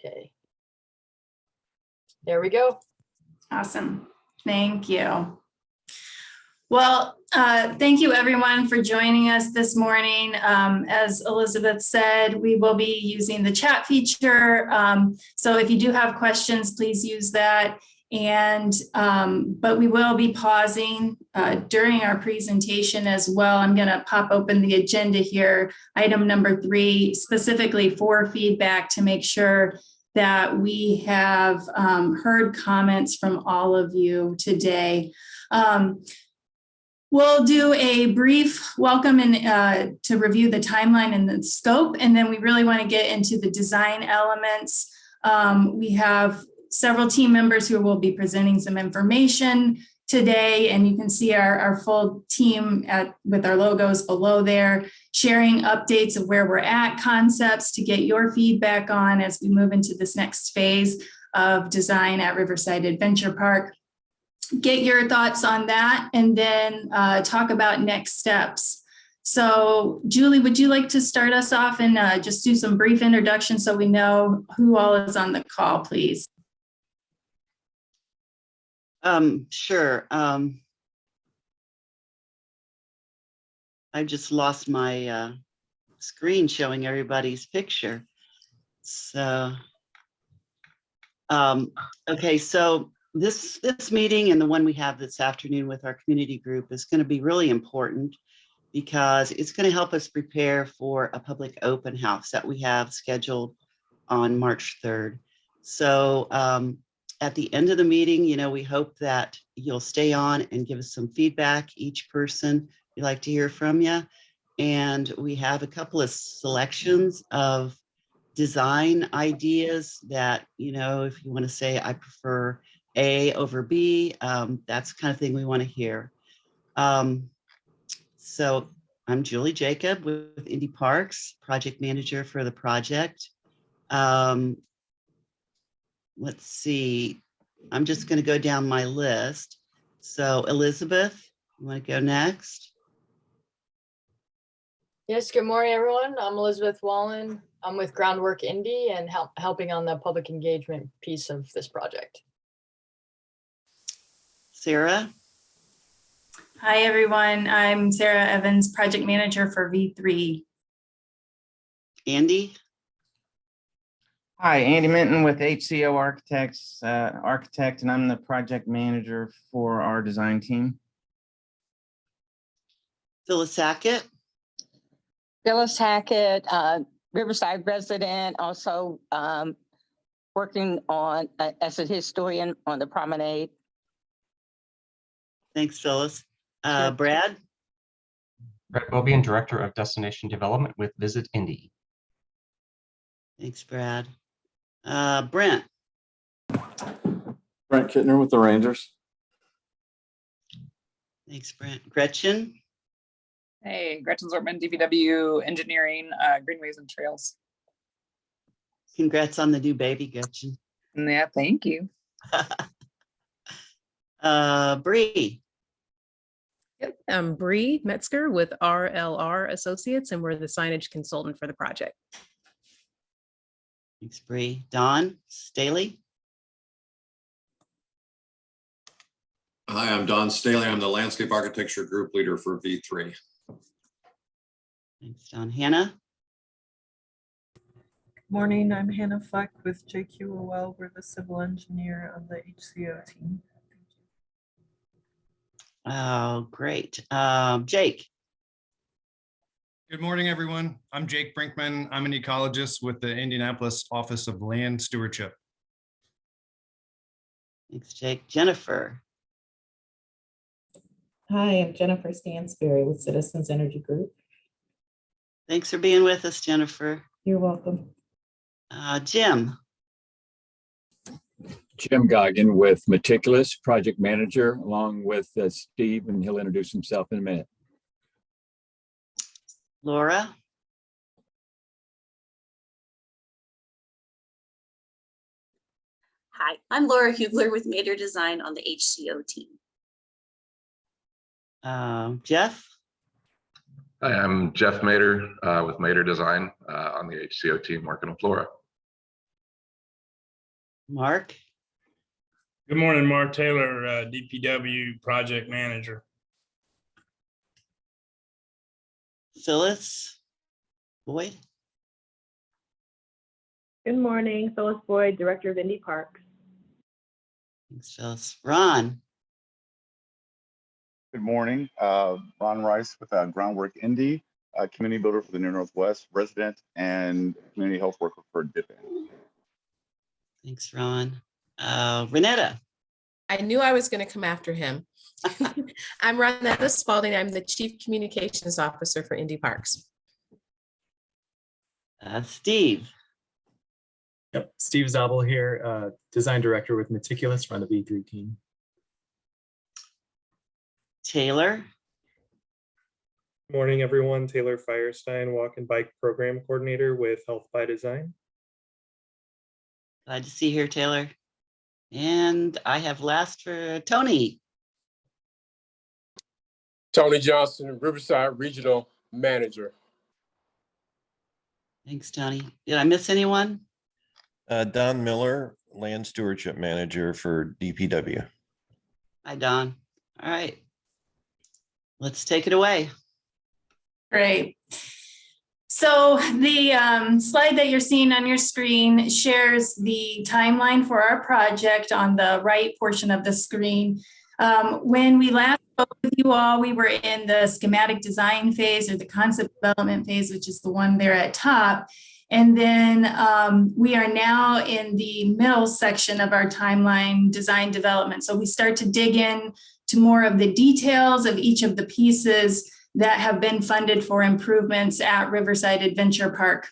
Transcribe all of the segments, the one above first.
Okay. There we go. Awesome. Thank you. Well, thank you everyone for joining us this morning. As Elizabeth said, we will be using the chat feature. So if you do have questions, please use that. And but we will be pausing during our presentation as well. I'm going to pop open the agenda here, item number 3, specifically for feedback to make sure that we have heard comments from all of you today. We'll do a brief welcome and to review the timeline and the scope, and then we really want to get into the design elements. We have several team members who will be presenting some information today, and you can see our full team with our logos below there, sharing updates of where we're at, concepts to get your feedback on as we move into this next phase of design at Riverside Adventure Park. Get your thoughts on that, and then talk about next steps. So Julie, would you like to start us off and just do some brief introduction so we know who all is on the call, please? Sure. I just lost my screen showing everybody's picture. So, okay, so this meeting and the one we have this afternoon with our community group is going to be really important because it's going to help us prepare for a public open house that we have scheduled on March 3rd. So at the end of the meeting, you know, we hope that you'll stay on and give us some feedback. Each person, we'd like to hear from you. And we have a couple of selections of design ideas that, you know, if you want to say, I prefer A over B, that's the kind of thing we want to hear. So I'm Julie Jacob with Indy Parks, project manager for the project. Let's see, I'm just going to go down my list. So Elizabeth, you want to go next? Yes, good morning, everyone. I'm Elizabeth Wallen. I'm with Groundwork Indy and helping on the public engagement piece of this project. Sarah? Hi, everyone. I'm Sarah Evans, project manager for V3. Andy? Hi, Andy Minton with HCO Architects, architect, and I'm the project manager for our design team. Phyllis Hackett? Phyllis Hackett, Riverside resident, also working on as a historian on the promenade. Thanks, Phyllis. Sure. Brad? Brett Bobian, Director of Destination Development with Visit Indy. Thanks, Brad. Brent? Brent Kittner with the Rangers. Thanks, Brent. Gretchen? Hey, Gretchen Zortman, DPW Engineering, Greenways and Trails. Congrats on the new baby, Gretchen. Yeah, thank you. Bree? Yep, I'm Bree Metzger with RLR Associates, and we're the signage consultant for the project. Thanks, Bree. Don Staley? Hi, I'm Don Staley. I'm the landscape architecture group leader for V3. Thanks, Don. Hannah? Good morning, I'm Hannah Fleck with JQOL. We're the civil engineer of the HCO team. Thank you. Oh, great. Jake? Good morning, everyone. I'm Jake Brinkman. I'm an ecologist with the Indianapolis Office of Land Stewardship. Thanks, Jake. Jennifer? Hi, I'm Jennifer Stansberry with Citizens Energy Group. Thanks for being with us, Jennifer. You're welcome. Jim? Jim Goggin with Meticulous, project manager, along with Steve, and he'll introduce himself in a minute. Laura? Hi, I'm Laura Hugler with Mater Design on the HCO team. Jeff? Hi, I'm Jeff Mater with Mater Design on the HCO team working with Laura. Mark, Good morning, Mark Taylor, DPW Project Manager. Phyllis, Boyd, Good morning, Phyllis Boyd, Director of Indy Parks. thanks, Phyllis. Ron, Good morning, Ron Rice with Groundwork Indy, community builder for the Near Northwest, resident and community health worker for DIPN. thanks, Ron. Renetta, I knew I was going to come after him. I'm Ronetta Spalding. I'm the Chief Communications Officer for Indy Parks. Steve, Yep, Steve Zabel here, Design Director with Meticulous, run the V3 team. Taylor, Morning, everyone. Taylor Firestein, Walk and Bike Program Coordinator with Health by Design. glad to see you here, Taylor. And I have last for Tony. Tony Johnson, Riverside Regional Manager. Thanks, Tony. Did I miss anyone? Don Miller, Land Stewardship Manager for DPW. Hi, Don. All right. Let's take it away. Great. So the slide that you're seeing on your screen shares the timeline for our project on the right portion of the screen. When we last spoke with you all, we were in the schematic design phase or the concept development phase, which is the one there at top. And then we are now in the middle section of our timeline, design development. So we start to dig in to more of the details of each of the pieces that have been funded for improvements at Riverside Adventure Park.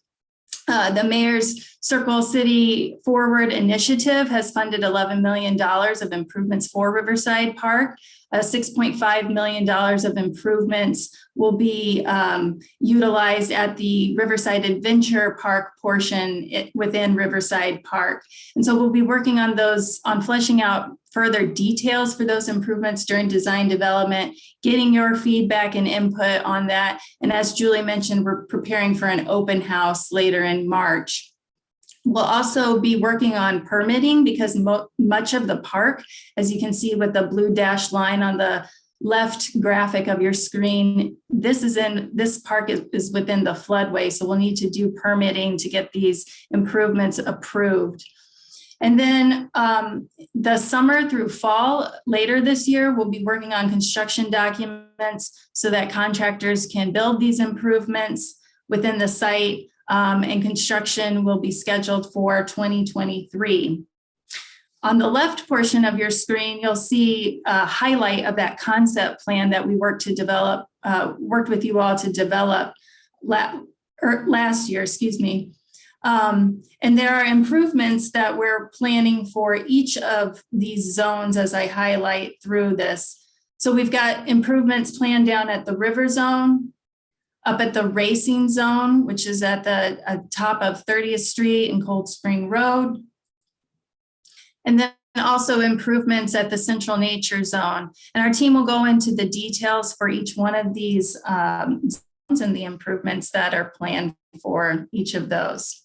The Mayor's Circle City Forward Initiative has funded $11 million of improvements for Riverside Park. $6.5 million of improvements will be utilized at the Riverside Adventure Park portion within Riverside Park. And so we'll be working on those, on fleshing out further details for those improvements during design development, getting your feedback and input on that. And as Julie mentioned, we're preparing for an open house later in March. We'll also be working on permitting because much of the park, as you can see with the blue dashed line on the left graphic of your screen, this park is within the floodway. So we'll need to do permitting to get these improvements approved. And then the summer through fall later this year, we'll be working on construction documents so that contractors can build these improvements within the site. And construction will be scheduled for 2023. On the left portion of your screen, you'll see a highlight of that concept plan that we worked with you all to develop last year, excuse me. And there are improvements that we're planning for each of these zones as I highlight through this. So we've got improvements planned down at the river zone, up at the racing zone, which is at the top of 30th Street and Cold Spring Road. And then also improvements at the Central Nature Zone. And our team will go into the details for each one of these zones and the improvements that are planned for each of those.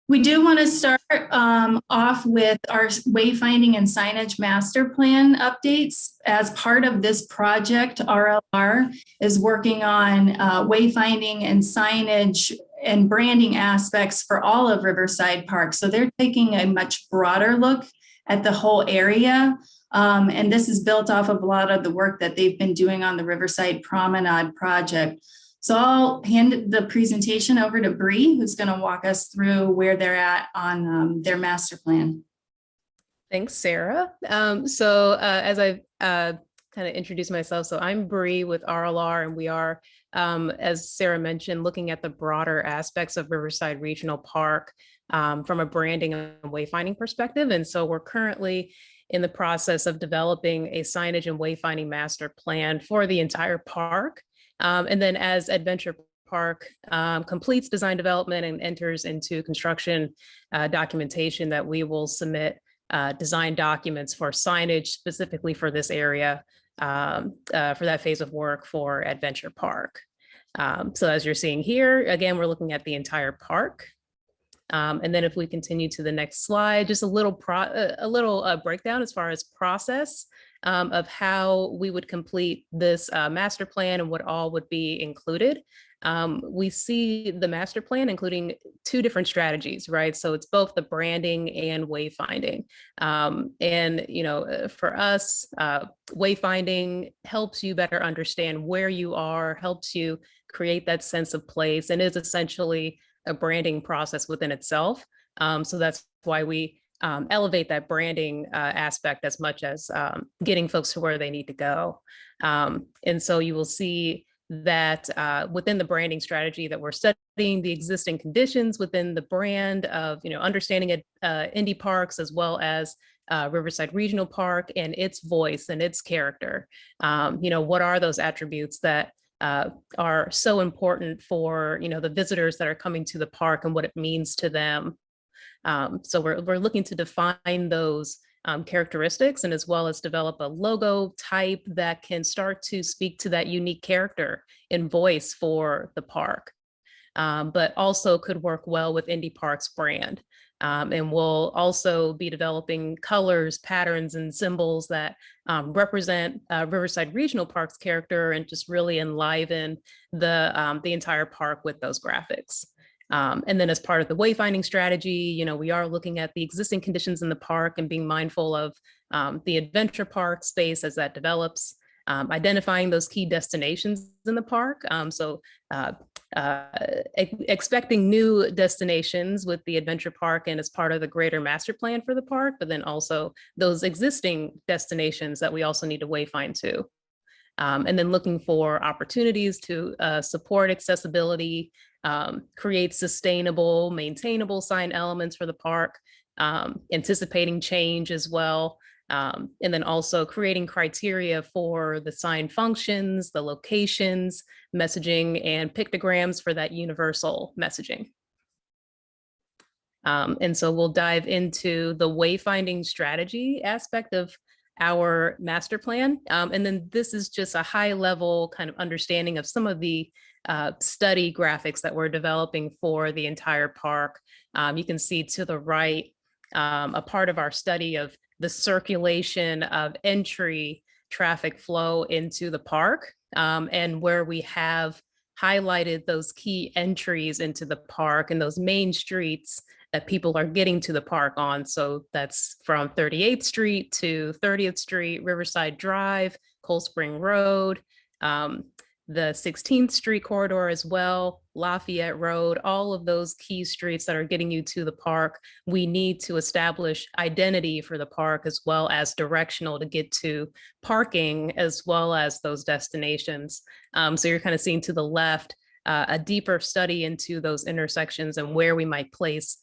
We do want to start off with our wayfinding and signage master plan updates. As part of this project, RLR is working on wayfinding and signage and branding aspects for all of Riverside Park. So they're taking a much broader look at the whole area. And this is built off of a lot of the work that they've been doing on the Riverside Promenade project. So I'll hand the presentation over to Bree, who's going to walk us through where they're at on their master plan. Thanks, Sarah. As I've kind of introduced myself, so I'm Bree with RLR, and we are, as Sarah mentioned, looking at the broader aspects of Riverside Regional Park from a branding and wayfinding perspective. And so we're currently in the process of developing a signage and wayfinding master plan for the entire park. And then as Adventure Park completes design development and enters into construction documentation, that we will submit design documents for signage specifically for this area for that phase of work for Adventure Park. So as you're seeing here, again, we're looking at the entire park. And then if we continue to the next slide, just a little breakdown as far as process of how we would complete this master plan and what all would be included. We see the master plan including two different strategies, right? So it's both the branding and wayfinding. And, you know, for us, wayfinding helps you better understand where you are, helps you create that sense of place, and is essentially a branding process within itself. So that's why we elevate that branding aspect as much as getting folks to where they need to go. And so you will see that within the branding strategy that we're studying the existing conditions within the brand of, you know, understanding Indy Parks as well as Riverside Regional Park and its voice and its character. You know, what are those attributes that are so important for, you know, the visitors that are coming to the park and what it means to them. So we're looking to define those characteristics and as well as develop a logo type that can start to speak to that unique character and voice for the park, but also could work well with Indy Park's brand. And we'll also be developing colors, patterns, and symbols that represent Riverside Regional Park's character and just really enliven the entire park with those graphics. And then as part of the wayfinding strategy, you know, we are looking at the existing conditions in the park and being mindful of the adventure park space as that develops, identifying those key destinations in the park. Expecting new destinations with the adventure park and as part of the greater master plan for the park, but then also those existing destinations that we also need to wayfind too. And then looking for opportunities to support accessibility, create sustainable, maintainable sign elements for the park, anticipating change as well. And then also creating criteria for the sign functions, the locations, messaging, and pictograms for that universal messaging. And so we'll dive into the wayfinding strategy aspect of our master plan. And then this is just a high level kind of understanding of some of the study graphics that we're developing for the entire park. You can see to the right, a part of our study of the circulation of entry traffic flow into the park, and where we have highlighted those key entries into the park and those main streets that people are getting to the park on. So that's from 38th Street to 30th Street, Riverside Drive, Cold Spring Road, the 16th Street corridor as well, Lafayette Road, all of those key streets that are getting you to the park. We need to establish identity for the park as well as directional to get to parking as well as those destinations. So you're kind of seeing to the left a deeper study into those intersections and where we might place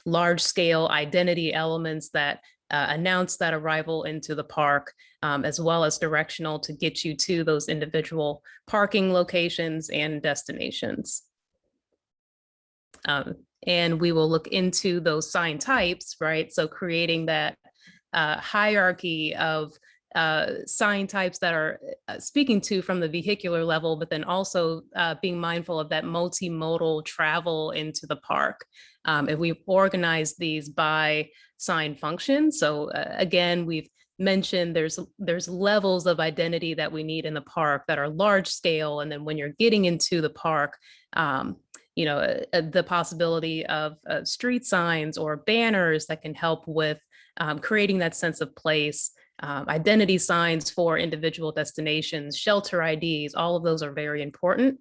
large scale identity elements that announce that arrival into the park, as well as directional to get you to those individual parking locations and destinations. And we will look into those sign types, right? So creating that hierarchy of sign types that are speaking to from the vehicular level, but then also being mindful of that multimodal travel into the park. And we've organized these by sign function. So again, we've mentioned there's levels of identity that we need in the park that are large scale. And then when you're getting into the park, you know, the possibility of street signs or banners that can help with creating that sense of place, identity signs for individual destinations, shelter IDs, all of those are very important.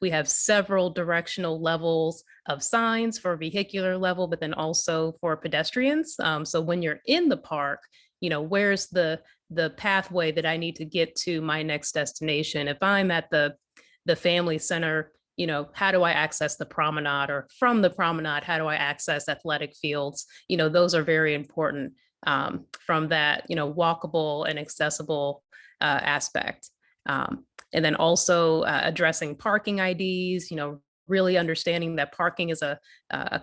We have several directional levels of signs for vehicular level, but then also for pedestrians. So when you're in the park, you know, where's the pathway that I need to get to my next destination? If I'm at the family center, you know, how do I access the promenade, or from the promenade, how do I access athletic fields? You know, those are very important from that, you know, walkable and accessible aspect. And then also addressing parking IDs, you know, really understanding that parking is a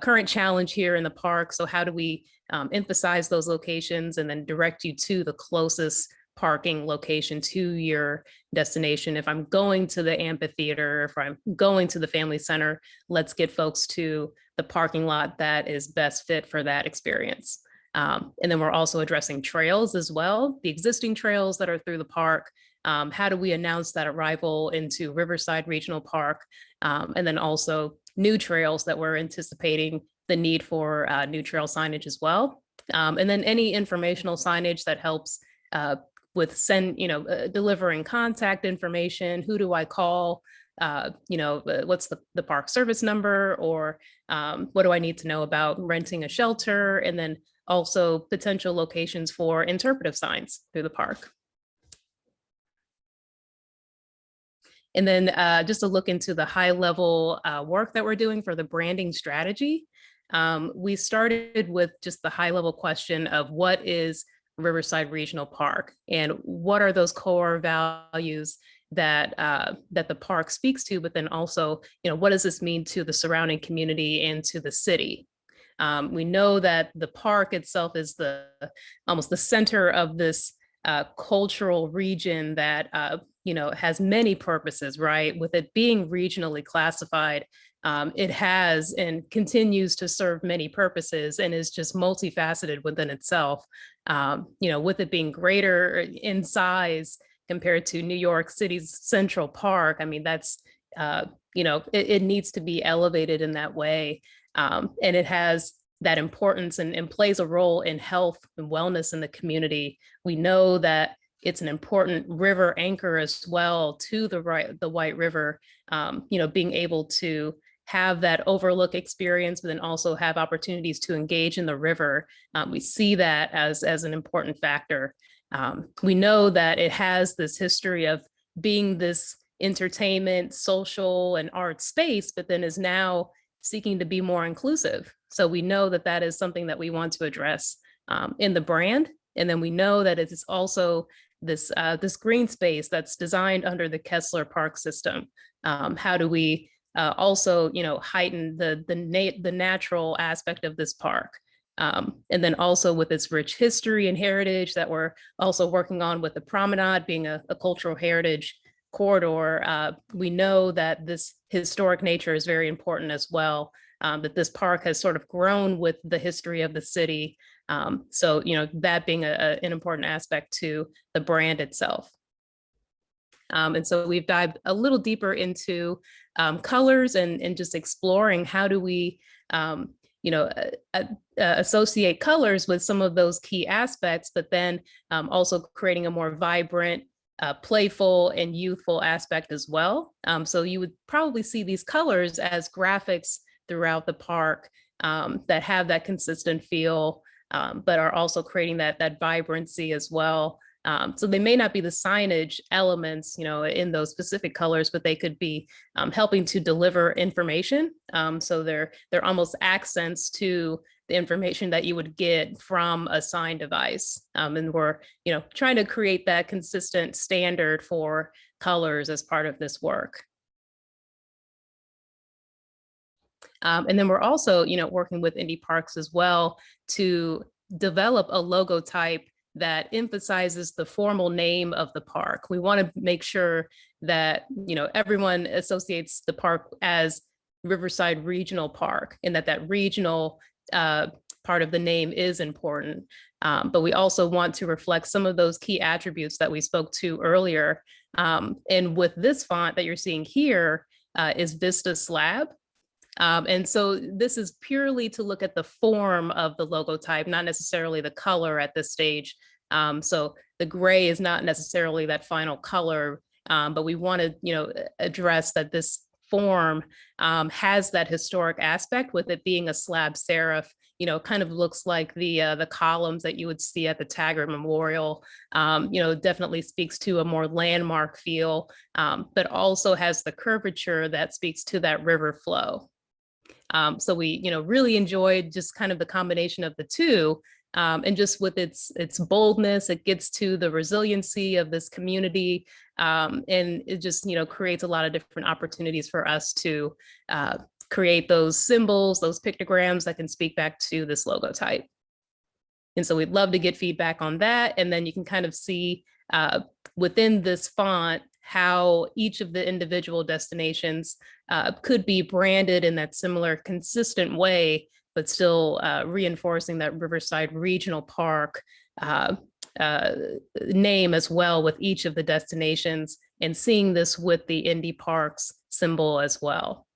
current challenge here in the park. So how do we emphasize those locations and then direct you to the closest parking location to your destination. If I'm going to the amphitheater, if I'm going to the family center, let's get folks to the parking lot that is best fit for that experience. And then we're also addressing trails as well, the existing trails that are through the park. How do we announce that arrival into Riverside Regional Park? And then also new trails that we're anticipating the need for new trail signage as well. And then any informational signage that helps with delivering contact information. Who do I call? What's the park service number, or what do I need to know about renting a shelter? And then also potential locations for interpretive signs through the park. And then just to look into the high level work that we're doing for the branding strategy. We started with just the high level question of what is Riverside Regional Park and what are those core values that that the park speaks to, but then also, what does this mean to the surrounding community and to the city? We know that the park itself is almost the center of this cultural region that has many purposes, right? With it being regionally classified, it has and continues to serve many purposes and is just multifaceted within itself. With it being greater in size compared to New York City's Central Park, I mean, that's, it needs to be elevated in that way. And it has that importance and plays a role in health and wellness in the community. We know that it's an important river anchor as well to the White River, being able to have that overlook experience, but then also have opportunities to engage in the river. We see that as an important factor. We know that it has this history of being this entertainment, social, and art space, but then is now seeking to be more inclusive. So we know that that is something that we want to address in the brand. And then we know that it is also this green space that's designed under the Kessler Park system. How do we also, heighten the natural aspect of this park? And then also with its rich history and heritage that we're also working on with the promenade being a cultural heritage corridor. We know that this historic nature is very important as well, that this park has sort of grown with the history of the city. So, that being an important aspect to the brand itself. And so we've dived a little deeper into colors and just exploring how do we, associate colors with some of those key aspects, but then also creating a more vibrant, playful and youthful aspect as well. So you would probably see these colors as graphics throughout the park that have that consistent feel, but are also creating that vibrancy as well. So they may not be the signage elements, in those specific colors, but they could be helping to deliver information. So they're almost accents to the information that you would get from a sign device. And we're, trying to create that consistent standard for colors as part of this work. And then we're also, working with Indy Parks as well to develop a logo type that emphasizes the formal name of the park. We want to make sure that, everyone associates the park as Riverside Regional Park and that regional part of the name is important. But we also want to reflect some of those key attributes that we spoke to earlier. And with this font that you're seeing here is Vista Slab. And so this is purely to look at the form of the logo type, not necessarily the color at this stage. So the gray is not necessarily that final color, but we want to, address that this form has that historic aspect with it being a slab serif, kind of looks like the columns that you would see at the Taggart Memorial, definitely speaks to a more landmark feel, but also has the curvature that speaks to that river flow. So we, really enjoyed just kind of the combination of the two, and just with its boldness, it gets to the resiliency of this community, and it just, creates a lot of different opportunities for us to create those symbols, those pictograms that can speak back to this logo type. And so we'd love to get feedback on that. And then you can kind of see within this font, how each of the individual destinations could be branded in that similar consistent way, but still reinforcing that Riverside Regional Park name as well with each of the destinations, and seeing this with the Indy Parks symbol as well.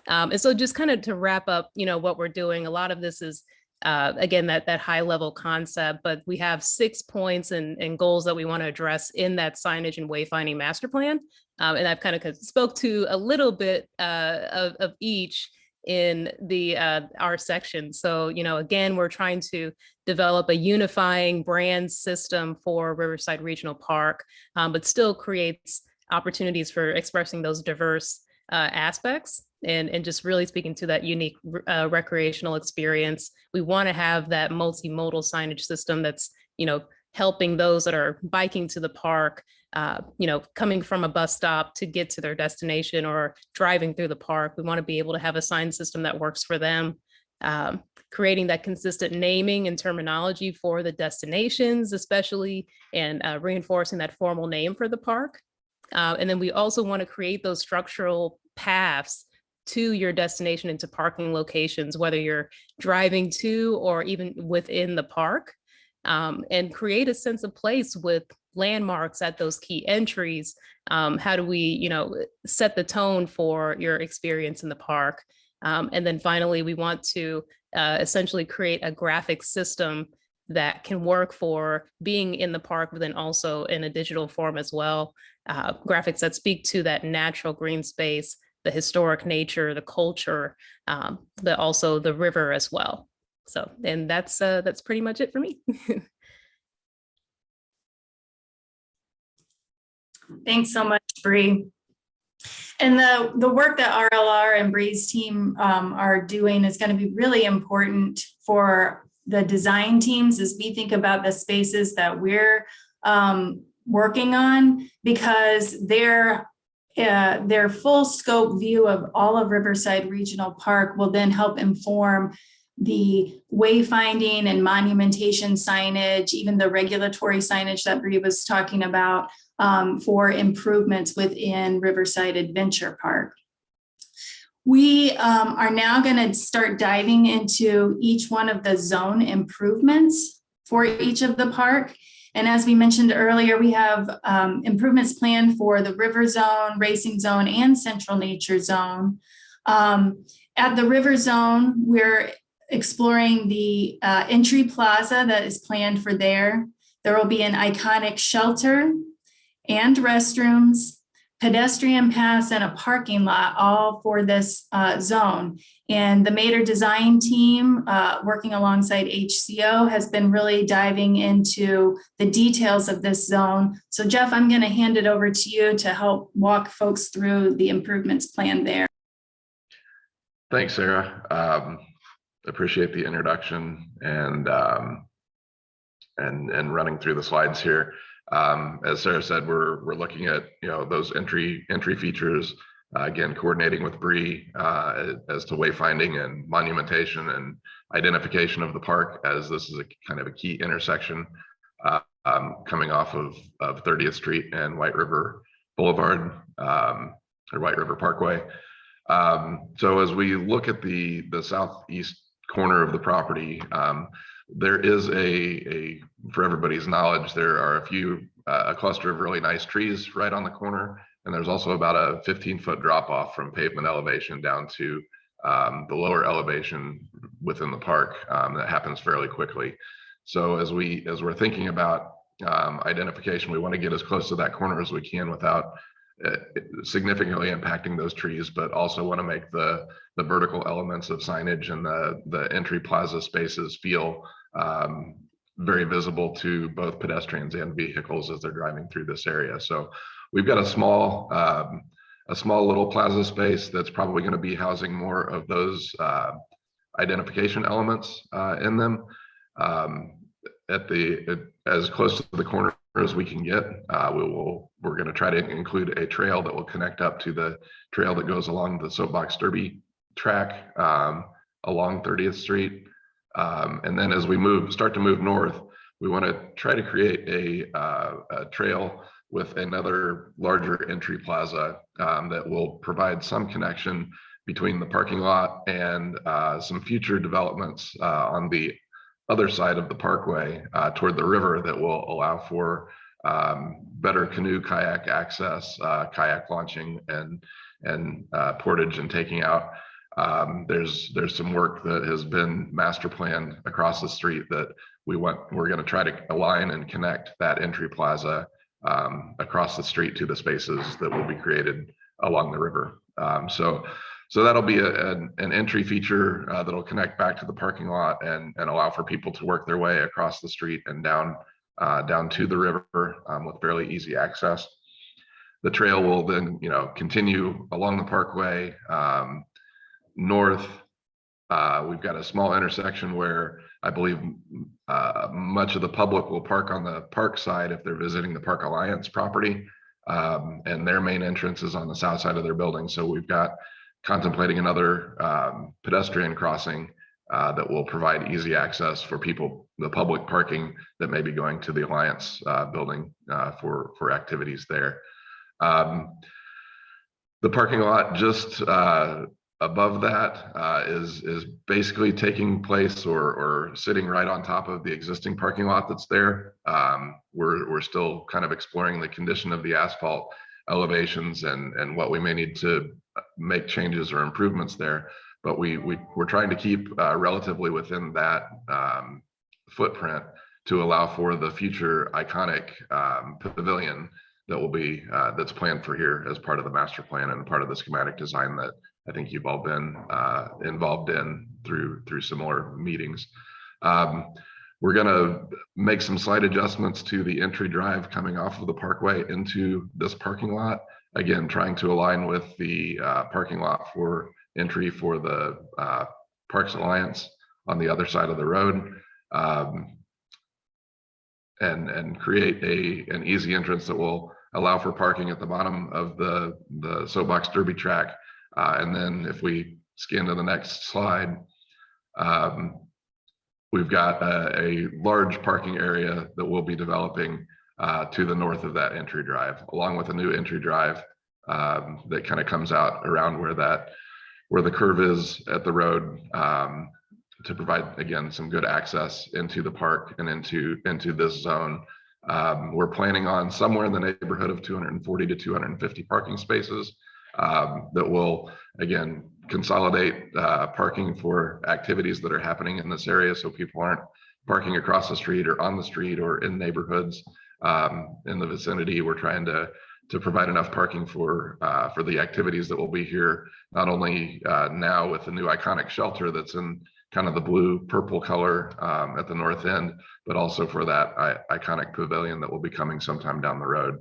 And so just kind of to wrap up, what we're doing, a lot of this is, again, that high level concept, but we have 6 points and goals that we want to address in that signage and wayfinding master plan. And I've kind of spoke to a little bit of each in the our section. So, again, we're trying to develop a unifying brand system for Riverside Regional Park, but still creates opportunities for expressing those diverse aspects and just really speaking to that unique recreational experience. We want to have that multimodal signage system that's, helping those that are biking to the park, coming from a bus stop to get to their destination or driving through the park. We want to be able to have a sign system that works for them. Creating that consistent naming and terminology for the destinations, especially, and reinforcing that formal name for the park. And then we also want to create those structural paths to your destination into parking locations, whether you're driving to or even within the park, and create a sense of place with landmarks at those key entries. How do we, set the tone for your experience in the park? And then finally, we want to essentially create a graphic system that can work for being in the park, but then also in a digital form as well. Graphics that speak to that natural green space, the historic nature, the culture, but also the river as well. So, and that's pretty much it for me. Thanks so much, Bree. And the work that RLR and Bree's team are doing is going to be really important for the design teams as we think about the spaces that we're working on, because their full scope view of all of Riverside Regional Park will then help inform the wayfinding and monumentation signage, even the regulatory signage that Bree was talking about, for improvements within Riverside Adventure Park. We are now going to start diving into each one of the zone improvements for each of the park. And as we mentioned earlier, we have improvements planned for the River Zone, Racing Zone, and Central Nature Zone. At the River Zone, we're exploring the entry plaza that is planned for there. There will be an iconic shelter and restrooms, pedestrian paths, and a parking lot, all for this zone. And the Mater design team, working alongside HCO, has been really diving into the details of this zone. So Jeff, I'm going to hand it over to you to help walk folks through the improvements planned there. Thanks, Sarah. Appreciate the introduction and running through the slides here. As Sarah said, we're looking at those entry features, again coordinating with Bree as to wayfinding and monumentation and identification of the park, as this is a kind of a key intersection coming off of 30th Street and White River Boulevard, or White River Parkway. So as we look at the southeast corner of the property, there is for everybody's knowledge, there are a cluster of really nice trees right on the corner. And there's also about a 15-foot drop off from pavement elevation down to the lower elevation within the park that happens fairly quickly. So as we're thinking about identification, we want to get as close to that corner as we can without significantly impacting those trees, but also want to make the vertical elements of signage and the entry plaza spaces feel very visible to both pedestrians and vehicles as they're driving through this area. So we've got a small little plaza space that's probably going to be housing more of those identification elements in them. As close to the corner as we can get, we're going to try to include a trail that will connect up to the trail that goes along the Soapbox Derby track along 30th Street. And then as we start to move north, we want to try to create a trail with another larger entry plaza that will provide some connection between the parking lot and some future developments on the other side of the parkway toward the river that will allow for better canoe kayak access, kayak launching, and portage and taking out. There's some work that has been master planned across the street that we're going to try to align and connect that entry plaza across the street to the spaces that will be created along the river. So that'll be an entry feature that'll connect back to the parking lot and allow for people to work their way across the street and down to the river with fairly easy access. The trail will then, continue along the parkway north. We've got a small intersection where I believe much of the public will park on the park side if they're visiting the Park Alliance property, and their main entrance is on the south side of their building. So we've got contemplating another pedestrian crossing that will provide easy access for people, the public parking that may be going to the Alliance building for activities there. The parking lot just above that is basically taking place or sitting right on top of the existing parking lot that's there. We're still kind of exploring the condition of the asphalt elevations and what we may need to make changes or improvements there. But we're trying to keep relatively within that footprint to allow for the future iconic pavilion that will be that's planned for here as part of the master plan and part of the schematic design that I think you've all been involved in through similar meetings. We're going to make some slight adjustments to the entry drive coming off of the parkway into this parking lot. Again, trying to align with the parking lot for entry for the Parks Alliance on the other side of the road, and create an easy entrance that will allow for parking at the bottom of the soapbox derby track. And then if we scan to the next slide, we've got a large parking area that we'll be developing to the north of that entry drive, along with a new entry drive that kind of comes out around where the curve is at the road, to provide, again, some good access into the park and into this zone. We're planning on somewhere in the neighborhood of 240 to 250 parking spaces that will, again, consolidate parking for activities that are happening in this area, so people aren't parking across the street or on the street or in neighborhoods in the vicinity. We're trying to provide enough parking for the activities that will be here, not only now with the new iconic shelter that's in kind of the blue purple color at the north end, but also for that iconic pavilion that will be coming sometime down the road.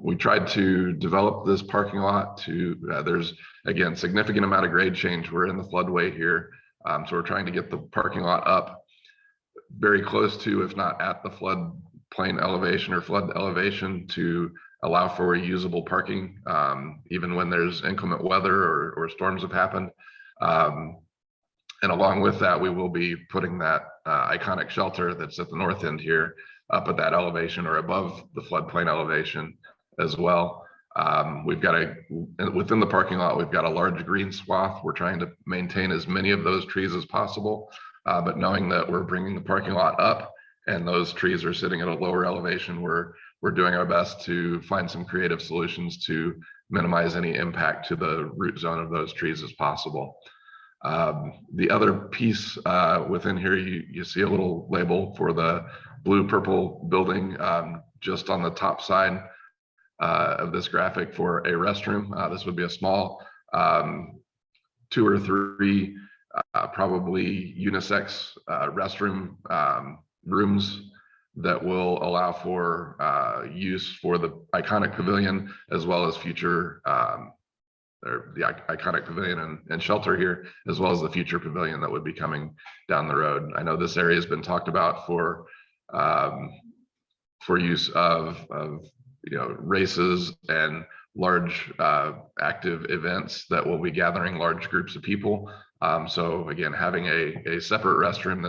We tried to develop this parking lot to, there's, again, significant amount of grade change. We're in the floodway here. So we're trying to get the parking lot up very close to, if not at the floodplain elevation or flood elevation, to allow for usable parking, even when there's inclement weather or storms have happened. And along with that, we will be putting that iconic shelter that's at the north end here up at that elevation or above the floodplain elevation as well. We've got within the parking lot, we've got a large green swath. We're trying to maintain as many of those trees as possible, but knowing that we're bringing the parking lot up and those trees are sitting at a lower elevation, we're doing our best to find some creative solutions to minimize any impact to the root zone of those trees as possible. The other piece within here, you see a little label for the blue purple building just on the top side of this graphic for a restroom. This would be a small 2 or 3 probably unisex restroom rooms that will allow for use for the iconic pavilion as well as future or the iconic pavilion and shelter here, as well as the future pavilion that would be coming down the road. I know this area has been talked about for use of races and large active events that will be gathering large groups of people. So again, having a separate restroom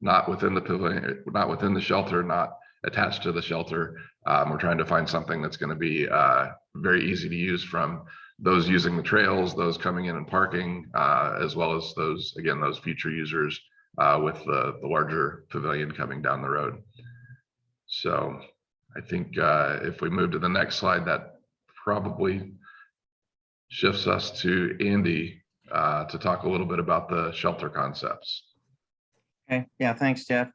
not within the pavilion, not within the shelter, not attached to the shelter. We're trying to find something that's going to be very easy to use from those using the trails, those coming in and parking, as well as those, again, those future users with the larger pavilion coming down the road. So I think if we move to the next slide, that probably shifts us to Andy to talk a little bit about the shelter concepts. Okay, yeah, thanks, Jeff.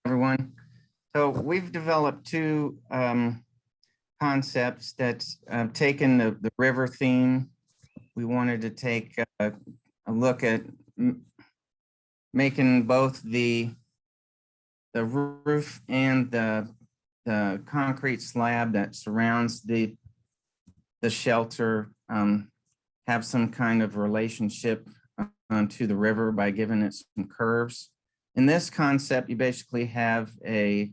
Everyone. So we've developed two concepts that's taken the river theme. We wanted to take a look at making both the roof and the concrete slab that surrounds the shelter have some kind of relationship to the river by giving it some curves. In this concept, you basically have a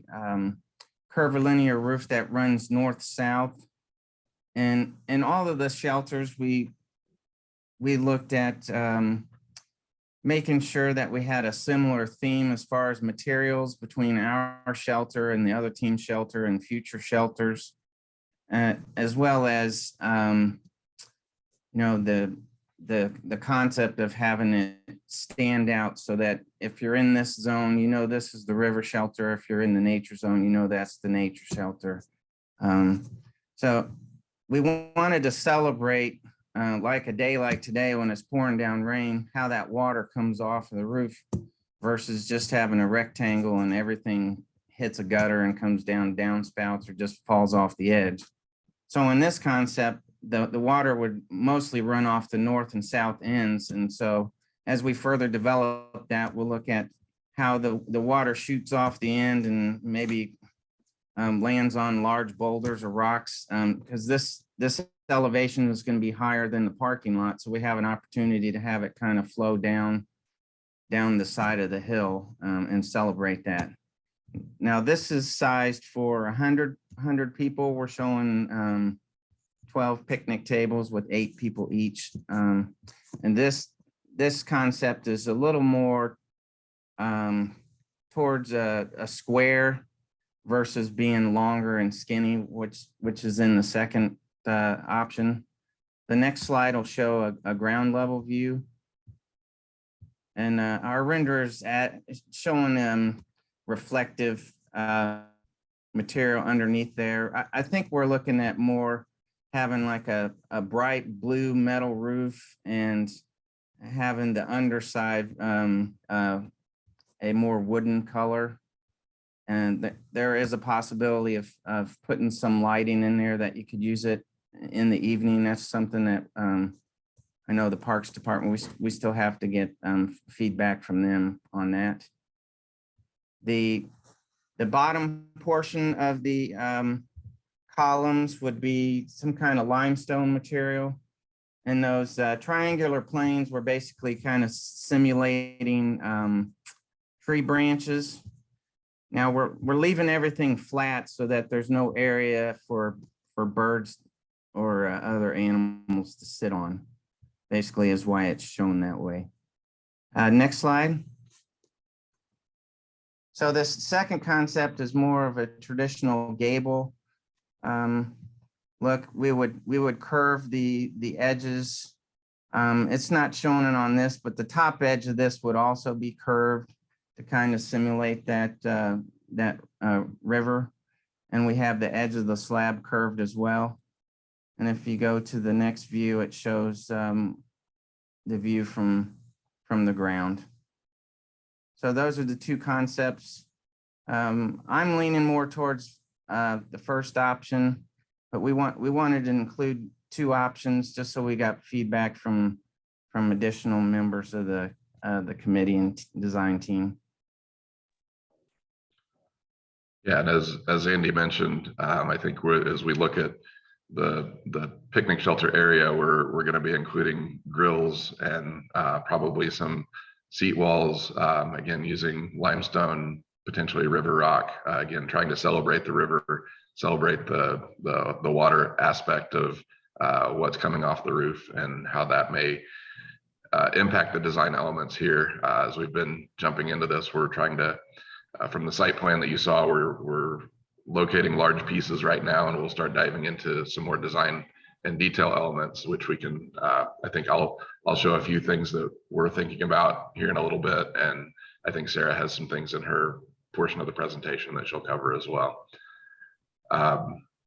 curvilinear roof that runs north-south. And in all of the shelters, we looked at making sure that we had a similar theme as far as materials between our shelter and the other team shelter and future shelters, as well as the concept of having it stand out so that if you're in this zone, you know this is the river shelter. If you're in the nature zone, you know that's the nature shelter. So we wanted to celebrate like a day like today when it's pouring down rain, how that water comes off of the roof versus just having a rectangle and everything hits a gutter and comes down downspouts or just falls off the edge. So in this concept, the water would mostly run off the north and south ends. And so as we further develop that, we'll look at how the water shoots off the end and maybe lands on large boulders or rocks, because this elevation is going to be higher than the parking lot. So we have an opportunity to have it kind of flow down the side of the hill and celebrate that. Now this is sized for 100 people. We're showing 12 picnic tables with 8 people each. And this concept is a little more towards a square versus being longer and skinny, which is in the second option. The next slide will show a ground level view. And our renderers showing reflective material underneath there. I think we're looking at more having like a bright blue metal roof and having the underside a more wooden color. And there is a possibility of putting some lighting in there that you could use it in the evening. That's something that I know the Parks Department, we still have to get feedback from them on that. The bottom portion of the columns would be some kind of limestone material. And those triangular planes were basically kind of simulating tree branches. Now we're leaving everything flat so that there's no area for birds or other animals to sit on, basically is why it's shown that way. Next slide. So this second concept is more of a traditional gable. Look, we would curve the edges. It's not shown it on this, but the top edge of this would also be curved to kind of simulate that river. And we have the edge of the slab curved as well. And if you go to the next view, it shows the view from the ground. So those are the two concepts. I'm leaning more towards the first option, but we wanted to include two options just so we got feedback from additional members of the committee and design team. Yeah, and as Andy mentioned, I think as we look at the picnic shelter area, we're going to be including grills and probably some seat walls, again, using limestone, potentially river rock, again, trying to celebrate the river, celebrate the water aspect of what's coming off the roof and how that may impact the design elements here. As we've been jumping into this, we're trying to, from the site plan that you saw, we're locating large pieces right now, and we'll start diving into some more design and detail elements, which we can, I think I'll show a few things that we're thinking about here in a little bit. And I think Sarah has some things in her portion of the presentation that she'll cover as well.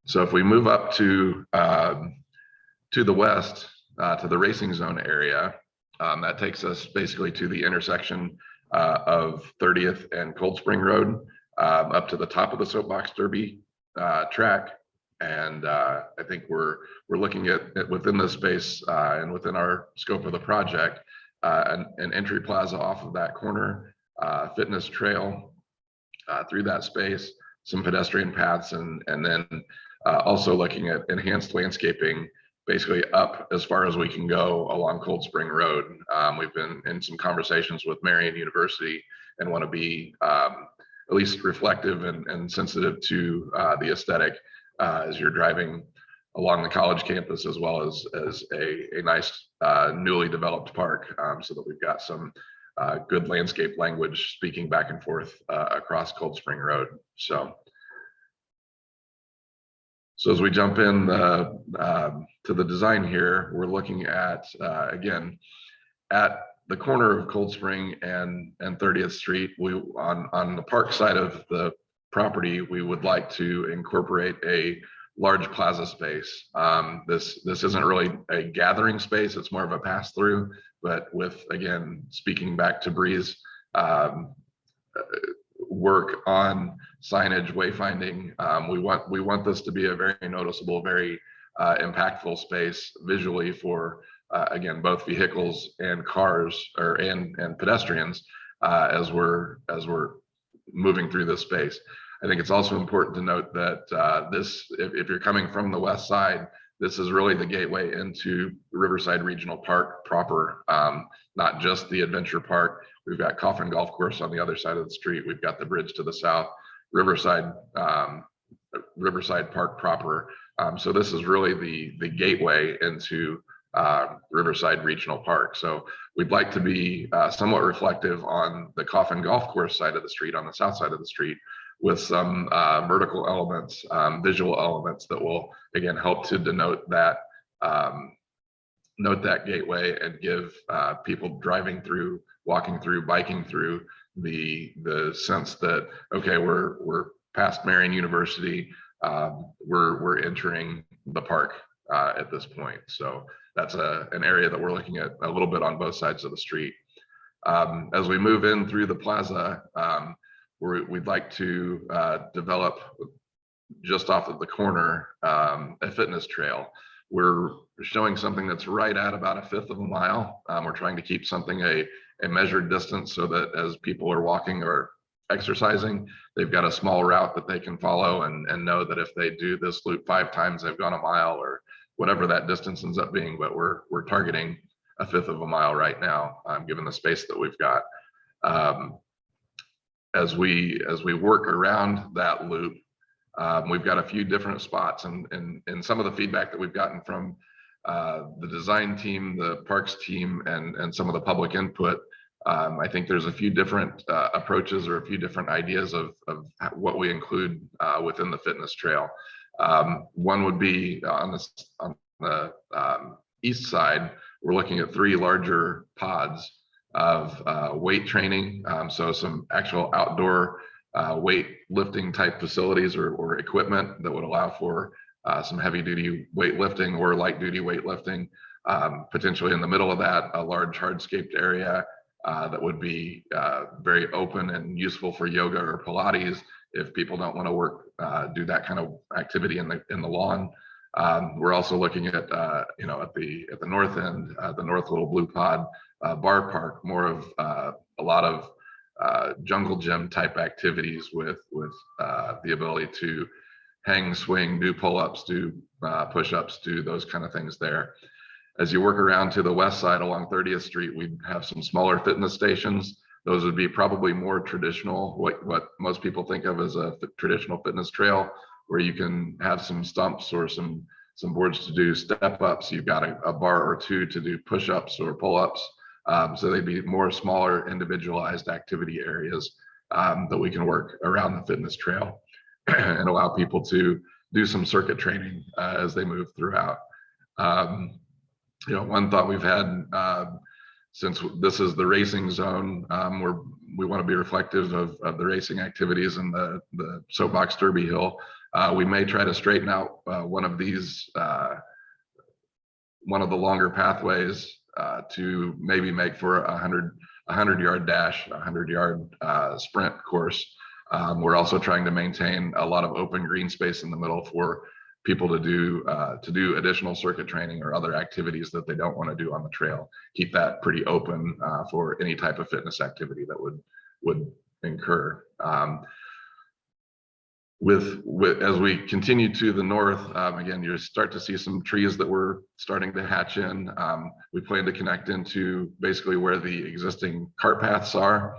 So if we move up to the west, to the racing zone area, that takes us basically to the intersection of 30th and Cold Spring Road, up to the top of the Soapbox Derby track. And I think we're looking at within this space and within our scope of the project, an entry plaza off of that corner, fitness trail through that space, some pedestrian paths, and then also looking at enhanced landscaping basically up as far as we can go along Cold Spring Road. We've been in some conversations with Marian University and want to be at least reflective and sensitive to the aesthetic as you're driving along the college campus, as well as a nice newly developed park, so that we've got some good landscape language speaking back and forth across Cold Spring Road. So as we jump in to the design here, we're looking at, again, at the corner of Cold Spring and 30th Street, on the park side of the property, we would like to incorporate a large plaza space. This isn't really a gathering space, it's more of a pass through, but with, again, speaking back to Bree's work on signage, wayfinding, we want this to be a very noticeable, very impactful space visually for again, both vehicles and cars, and pedestrians as we're moving through this space. I think it's also important to note that this, if you're coming from the west side, this is really the gateway into Riverside Regional Park proper, not just the adventure park. We've got Coffin Golf Course on the other side of the street. We've got the bridge to the south, Riverside Park proper. So this is really the gateway into Riverside Regional Park. So we'd like to be somewhat reflective on the Coffin Golf Course side of the street, on the south side of the street, with some vertical elements, visual elements that will, again, help to denote that gateway and give people driving through, walking through, biking through the sense that, okay, we're past Marian University, we're entering the park at this point. So that's an area that we're looking at a little bit on both sides of the street. As we move in through the plaza, we'd like to develop just off of the corner a fitness trail. We're showing something that's right at about 1/5 of a mile. We're trying to keep something a measured distance so that as people are walking or exercising, they've got a small route that they can follow and know that if they do this loop 5 times, they've gone a mile, or whatever that distance ends up being. But we're targeting 1/5 of a mile right now, given the space that we've got. As we work around that loop, we've got a few different spots, and some of the feedback that we've gotten from the design team, the parks team, and some of the public input, I think there's a few different approaches or a few different ideas of what we include within the fitness trail. One would be on the east side, we're looking at 3 larger pods of weight training. So some actual outdoor weight lifting type facilities or equipment that would allow for some heavy duty weightlifting or light duty weightlifting. Potentially in the middle of that, a large hardscaped area that would be very open and useful for yoga or Pilates if people don't want to do that kind of activity in the lawn. We're also looking at at the north end, the North Little Blue Pod bar park, more of a lot of jungle gym type activities with the ability to hang, swing, do pull-ups, do push-ups, do those kind of things there. As you work around to the west side along 30th Street, we have some smaller fitness stations. Those would be probably more traditional, what most people think of as a traditional fitness trail, where you can have some stumps or some boards to do step ups. You've got a bar or 2 to do push-ups or pull-ups. So they'd be more smaller individualized activity areas that we can work around the fitness trail and allow people to do some circuit training as they move throughout. One thought we've had, since this is the racing zone, we want to be reflective of the racing activities in the Soapbox Derby Hill. We may try to straighten out one of these, one of the longer pathways to maybe make for a 100-yard dash, a 100-yard sprint course. We're also trying to maintain a lot of open green space in the middle for people to do additional circuit training or other activities that they don't want to do on the trail. Keep that pretty open for any type of fitness activity that would incur. As we continue to the north, again, you start to see some trees that we're starting to hatch in. We plan to connect into basically where the existing cart paths are.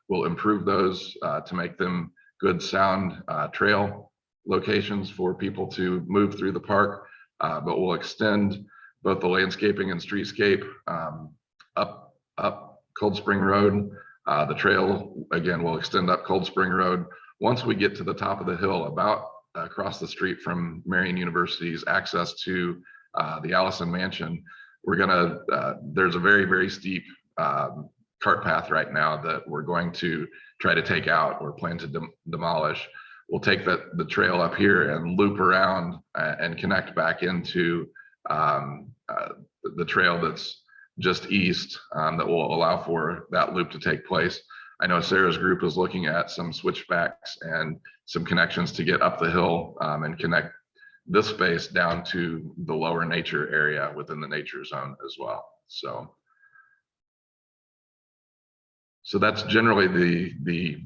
We'll improve those to make them good sound trail locations for people to move through the park, but we'll extend both the landscaping and streetscape up Cold Spring Road. The trail, again, will extend up Cold Spring Road. Once we get to the top of the hill, about across the street from Marian University's access to the Allison Mansion, there's a very, very steep cart path right now that we're going to try to take out or plan to demolish. We'll take the trail up here and loop around and connect back into the trail that's just east that will allow for that loop to take place. I know Sarah's group is looking at some switchbacks and some connections to get up the hill and connect this space down to the lower nature area within the nature zone as well. So that's generally the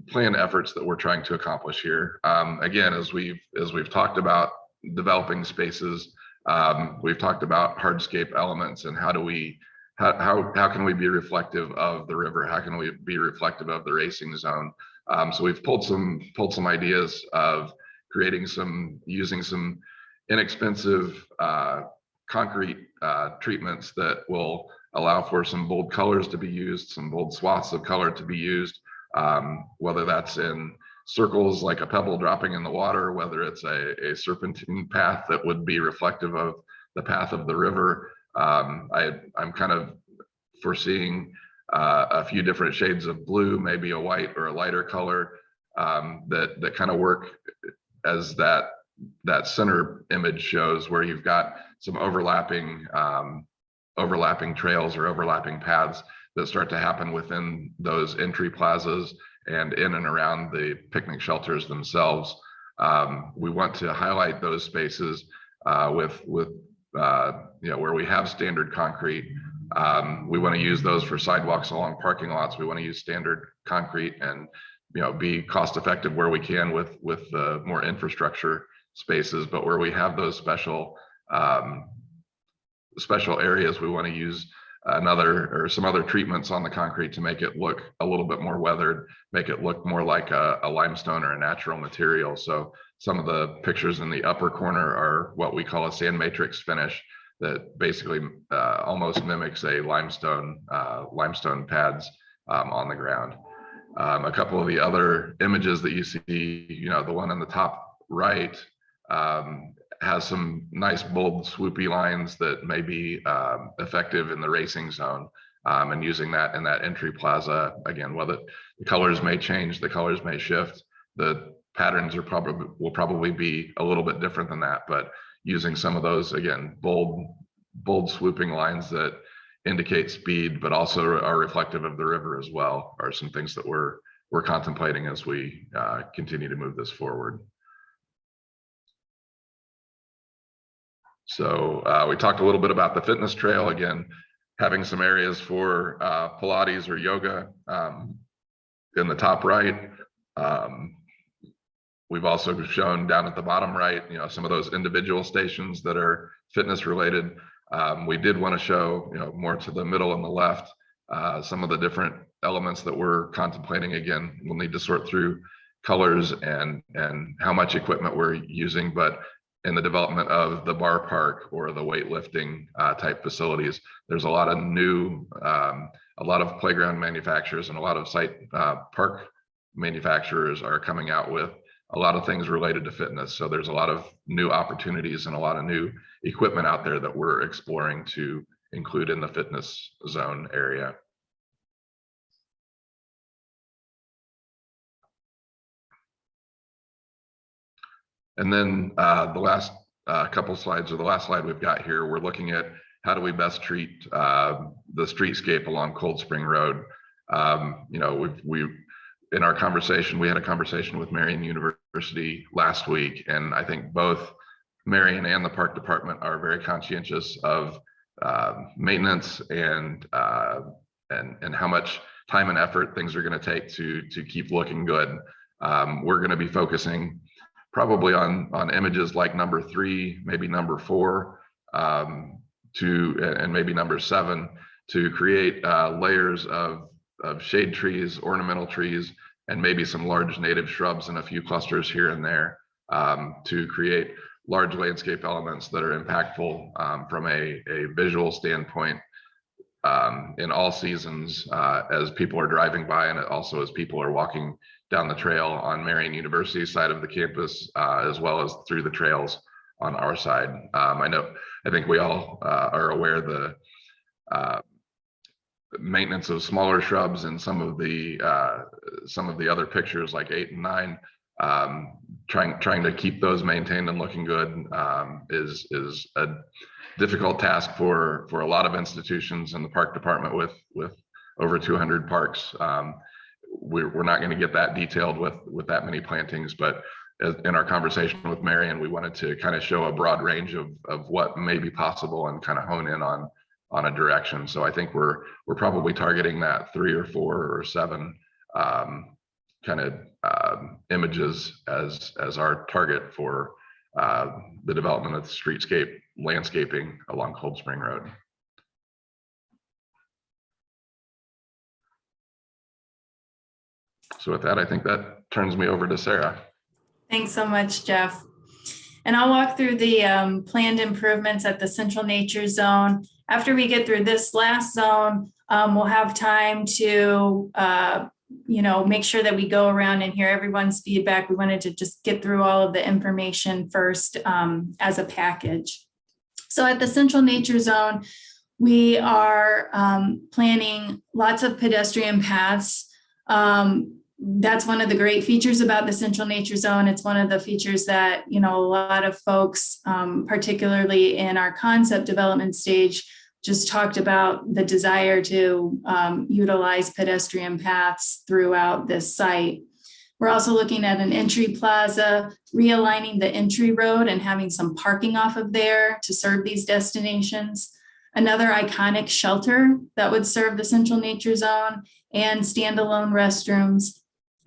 planned efforts that we're trying to accomplish here. Again, as we've talked about developing spaces, we've talked about hardscape elements and how can we be reflective of the river? How can we be reflective of the racing zone? So we've pulled some ideas of using some inexpensive concrete treatments that will allow for some bold colors to be used, some bold swaths of color to be used, whether that's in circles like a pebble dropping in the water, whether it's a serpentine path that would be reflective of the path of the river. I'm kind of foreseeing a few different shades of blue, maybe a white or a lighter color that kind of work as that center image shows, where you've got some overlapping trails or overlapping paths that start to happen within those entry plazas and in and around the picnic shelters themselves. We want to highlight those spaces with where we have standard concrete. We want to use those for sidewalks along parking lots. We want to use standard concrete and be cost effective where we can with the more infrastructure spaces. But where we have those special areas, we want to use some other treatments on the concrete to make it look a little bit more weathered, make it look more like a limestone or a natural material. So some of the pictures in the upper corner are what we call a sand matrix finish that basically almost mimics a limestone pads on the ground. A couple of the other images that you see, the one on the top right has some nice bold swoopy lines that may be effective in the racing zone, and using that in that entry plaza. Again, whether the colors may change, the colors may shift, the patterns will probably be a little bit different than that, but using some of those, again, bold swooping lines that indicate speed, but also are reflective of the river as well, are some things that we're contemplating as we continue to move this forward. So we talked a little bit about the fitness trail, again, having some areas for Pilates or yoga in the top right. We've also shown down at the bottom right, some of those individual stations that are fitness related. We did want to show, more to the middle and the left, some of the different elements that we're contemplating. Again, we'll need to sort through colors and how much equipment we're using, but in the development of the bar park or the weightlifting type facilities. There's a lot of new, a lot of playground manufacturers and a lot of site park manufacturers are coming out with a lot of things related to fitness. So there's a lot of new opportunities and a lot of new equipment out there that we're exploring to include in the fitness zone area. And then the last couple slides, or the last slide we've got here, we're looking at how do we best treat the streetscape along Cold Spring Road. You know, in our conversation, we had a conversation with Marion University last week, and I think both Marion and the park department are very conscientious of maintenance and how much time and effort things are going to take to keep looking good. We're going to be focusing probably on images like number 3, maybe number 4, and maybe number 7 to create layers of shade trees, ornamental trees, and maybe some large native shrubs and a few clusters here and there to create large landscape elements that are impactful from a visual standpoint in all seasons as people are driving by, and also as people are walking down the trail on Marion University side of the campus, as well as through the trails on our side. I think we all are aware the maintenance of smaller shrubs and some of the other pictures like 8 and 9, trying to keep those maintained and looking good is a difficult task for a lot of institutions in the park department with over 200 parks. We're not going to get that detailed with that many plantings, but in our conversation with Marion, we wanted to kind of show a broad range of what may be possible and kind of hone in on a direction. So I think we're probably targeting that 3 or 4 or 7 kind of images as our target for the development of the streetscape landscaping along Cold Spring Road. So with that, I think that turns me over to Sarah. Thanks so much, Jeff. And I'll walk through the planned improvements at the Central Nature Zone. After we get through this last zone, we'll have time to make sure that we go around and hear everyone's feedback. We wanted to just get through all of the information first as a package. So at the Central Nature Zone, we are planning lots of pedestrian paths. That's one of the great features about the Central Nature Zone. It's one of the features that, a lot of folks, particularly in our concept development stage, just talked about the desire to utilize pedestrian paths throughout this site. We're also looking at an entry plaza, realigning the entry road and having some parking off of there to serve these destinations. Another iconic shelter that would serve the Central Nature Zone and standalone restrooms,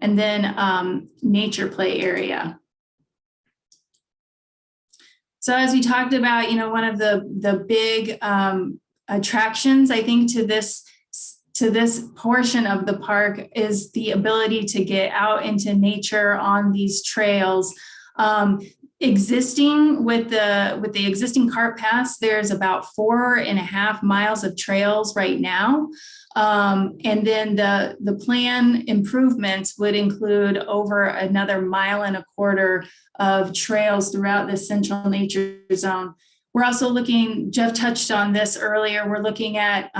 and then nature play area. So as we talked about, one of the big attractions, I think, to this portion of the park is the ability to get out into nature on these trails. Existing with the existing cart paths, there's about 4.5 miles of trails right now. And then the plan improvements would include over another 1.25 miles of trails throughout the Central Nature Zone. We're also looking, Jeff touched on this earlier, we're looking at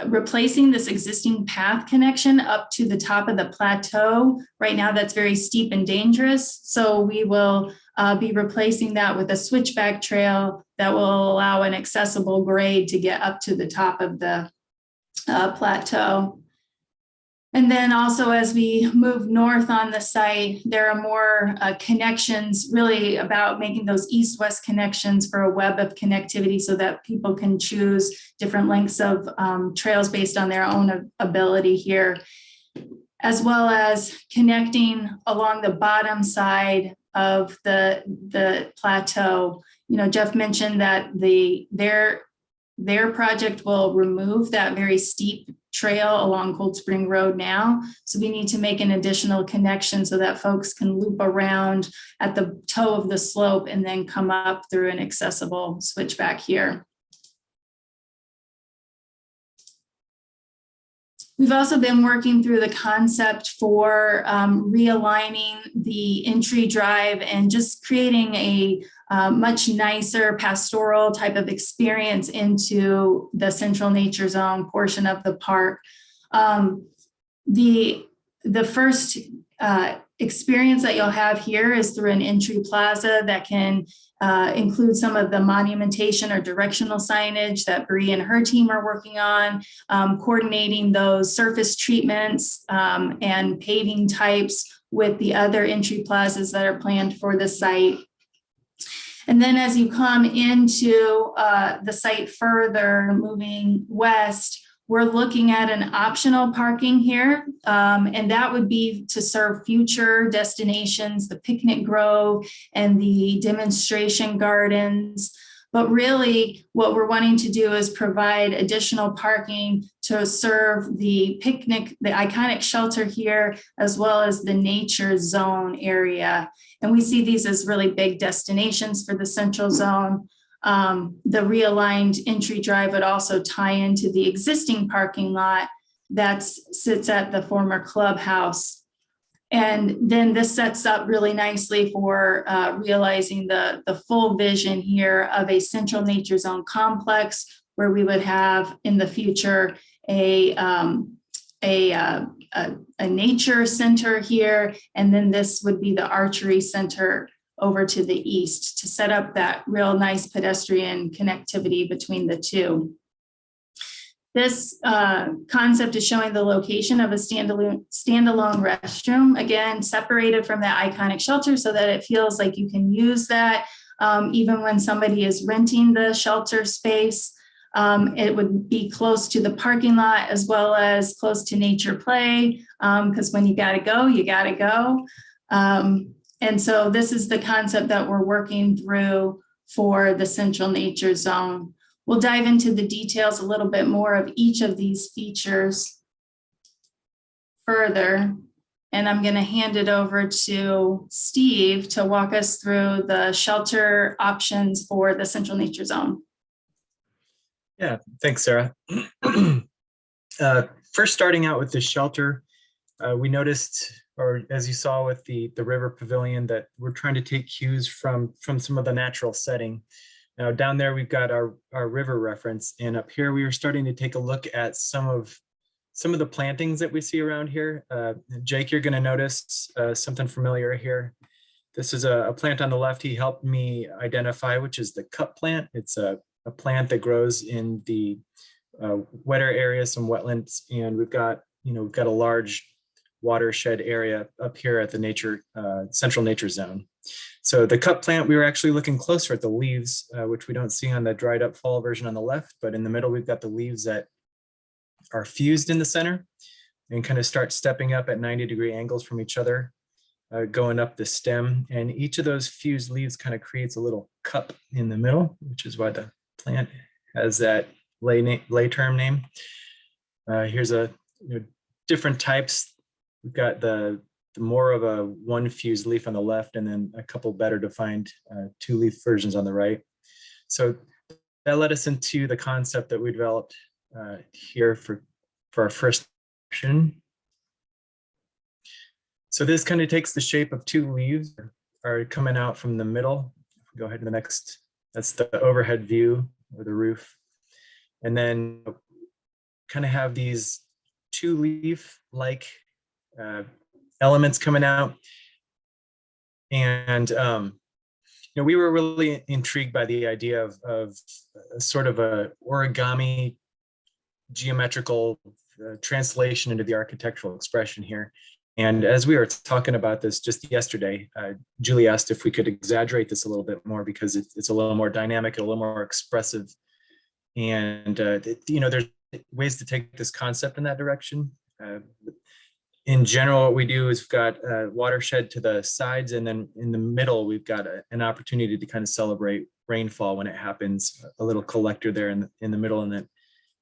replacing this existing path connection up to the top of the plateau. Right now, that's very steep and dangerous. So we will be replacing that with a switchback trail that will allow an accessible grade to get up to the top of the plateau. And then also as we move north on the site, there are more connections, really about making those east-west connections for a web of connectivity so that people can choose different lengths of trails based on their own ability here, as well as connecting along the bottom side of the plateau. Jeff mentioned that Their project will remove that very steep trail along Cold Spring Road now. So we need to make an additional connection so that folks can loop around at the toe of the slope and then come up through an accessible switchback here. We've also been working through the concept for realigning the entry drive and just creating a much nicer pastoral type of experience into the central nature zone portion of the park. The first experience that you'll have here is through an entry plaza that can include some of the monumentation or directional signage that Bree and her team are working on, coordinating those surface treatments and paving types with the other entry plazas that are planned for the site. And then as you come into the site further, moving west, we're looking at an optional parking here, and that would be to serve future destinations, the picnic grove and the demonstration gardens. But really what we're wanting to do is provide additional parking to serve the picnic, the iconic shelter here, as well as the nature zone area. And we see these as really big destinations for the central zone. The realigned entry drive would also tie into the existing parking lot that sits at the former clubhouse. And then this sets up really nicely for realizing the full vision here of a central nature zone complex, where we would have in the future a nature center here. And then this would be the archery center over to the east to set up that real nice pedestrian connectivity between the two. This concept is showing the location of a standalone restroom, again, separated from that iconic shelter so that it feels like you can use that even when somebody is renting the shelter space. It would be close to the parking lot as well as close to nature play, because when you gotta go, you gotta go. And so this is the concept that we're working through for the central nature zone. We'll dive into the details a little bit more of each of these features further. And I'm going to hand it over to Steve to walk us through the shelter options for the central nature zone. Yeah, thanks, Sarah. First, starting out with the shelter, we noticed, or as you saw with the river pavilion, that we're trying to take cues from some of the natural setting. Now down there, we've got our river reference, and up here, we were starting to take a look at some of the plantings that we see around here. Jake, you're gonna notice something familiar here. This is a plant on the left he helped me identify, which is the cup plant. It's a plant that grows in the wetter areas, some wetlands, and we've got a large watershed area up here at the central nature zone. So the cup plant, we were actually looking closer at the leaves, which we don't see on the dried up fall version on the left, but in the middle, we've got the leaves that are fused in the center and kind of start stepping up at 90-degree angles from each other, going up the stem. And each of those fused leaves kind of creates a little cup in the middle, which is why the plant has that lay term name. Here's different types. We've got the more of a one fused leaf on the left, and then a couple better defined two leaf versions on the right. So that led us into the concept that we developed here for our first option. So this kind of takes the shape of two leaves are coming out from the middle. Go ahead to the next. That's the overhead view or the roof. And then kind of have these two leaf like elements coming out. And we were really intrigued by the idea of sort of a origami geometrical translation into the architectural expression here. And as we were talking about this just yesterday, Julie asked if we could exaggerate this a little bit more because it's a little more dynamic, a little more expressive. And, there's ways to take this concept in that direction. In general, what we do is we've got a watershed to the sides, and then in the middle, we've got an opportunity to kind of celebrate rainfall when it happens, a little collector there in the middle, and then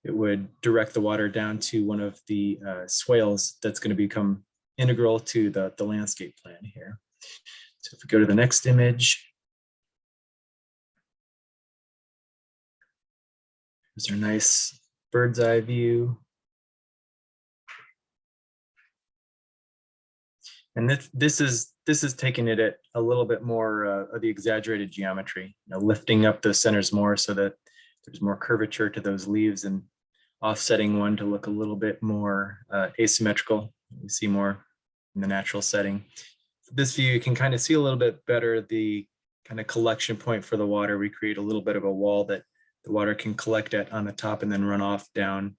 it would direct the water down to one of the swales that's going to become integral to the landscape plan here. So if we go to the next image, here's our nice bird's eye view. And this is taking it at a little bit more of the exaggerated geometry, lifting up those centers more so that there's more curvature to those leaves and offsetting one to look a little bit more asymmetrical. We see more in the natural setting. This view, you can kind of see a little bit better the kind of collection point for the water. We create a little bit of a wall that the water can collect at on the top and then run off down,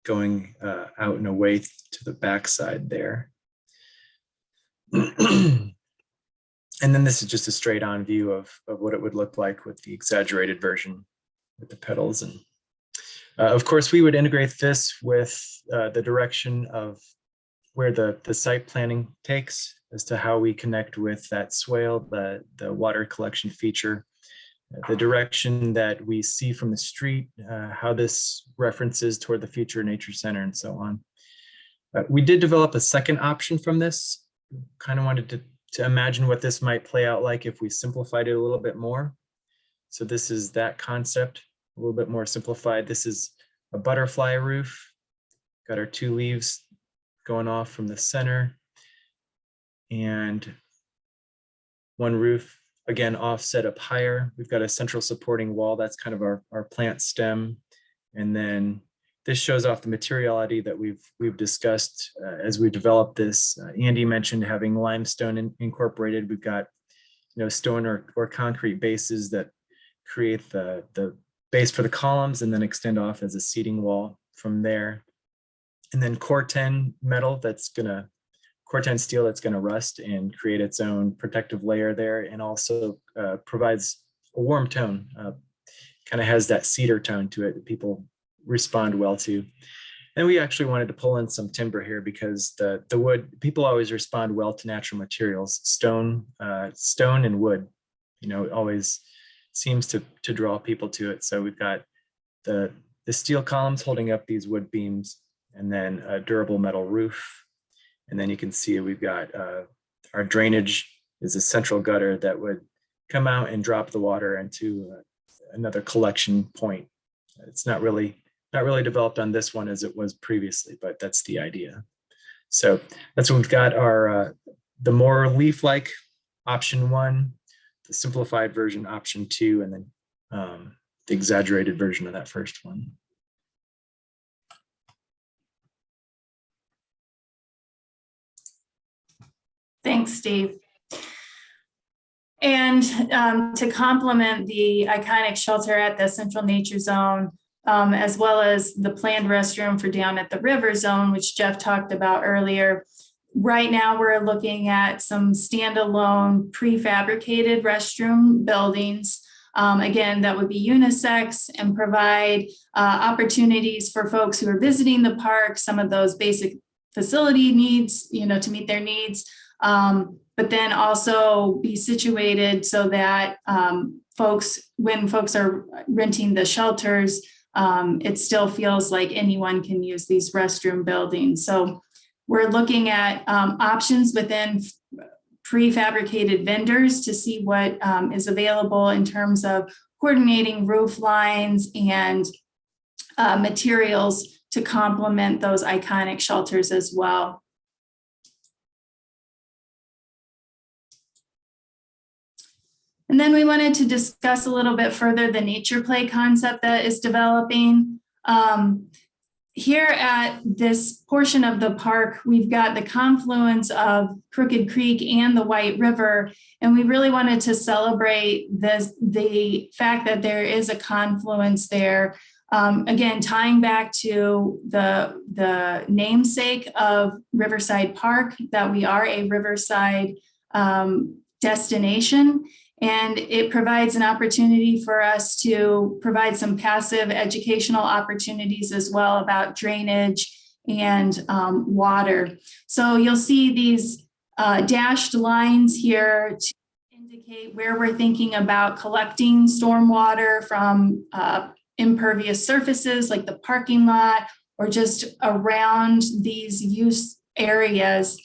going out and away to the backside there. And then this is just a straight on view of what it would look like with the exaggerated version with the petals. And of course, we would integrate this with the direction of where the site planning takes as to how we connect with that swale, the water collection feature, the direction that we see from the street, how this references toward the future nature center and so on. We did develop a second option from this. Kind of wanted to imagine what this might play out like if we simplified it a little bit more. So this is that concept, a little bit more simplified. This is a butterfly roof. Got our two leaves going off from the center. And one roof, again, offset up higher. We've got a central supporting wall. That's kind of our plant stem. And then this shows off the materiality that we've discussed as we developed this. Andy mentioned having limestone incorporated. We've got stone or concrete bases that create the base for the columns and then extend off as a seating wall from there. And then Core-10 metal Core-10 steel that's gonna rust and create its own protective layer there, and also provides a warm tone, kind of has that cedar tone to it that people respond well to. And we actually wanted to pull in some timber here because the wood, people always respond well to natural materials. Stone and wood, always seems to draw people to it. So we've got the steel columns holding up these wood beams, and then a durable metal roof. And then you can see we've got our drainage is a central gutter that would come out and drop the water into another collection point. It's not really developed on this one as it was previously, but that's the idea. So that's what we've got our the more leaf-like option 1, the simplified version option 2, and then the exaggerated version of that first one. Thanks, Steve. And to complement the iconic shelter at the Central Nature Zone, as well as the planned restroom for down at the River Zone, which Jeff talked about earlier. Right now, we're looking at some standalone prefabricated restroom buildings. Again, that would be unisex and provide opportunities for folks who are visiting the park, some of those basic facility needs, to meet their needs, but then also be situated so that when folks are renting the shelters, it still feels like anyone can use these restroom buildings. So we're looking at options within prefabricated vendors to see what is available in terms of coordinating roof lines and materials to complement those iconic shelters as well. And then we wanted to discuss a little bit further the nature play concept that is developing. Here at this portion of the park, we've got the confluence of Crooked Creek and the White River, and we really wanted to celebrate the fact that there is a confluence there. Again, tying back to the namesake of Riverside Park, that we are a riverside destination. And it provides an opportunity for us to provide some passive educational opportunities as well about drainage and water. So you'll see these dashed lines here to indicate where we're thinking about collecting stormwater from impervious surfaces like the parking lot or just around these use areas.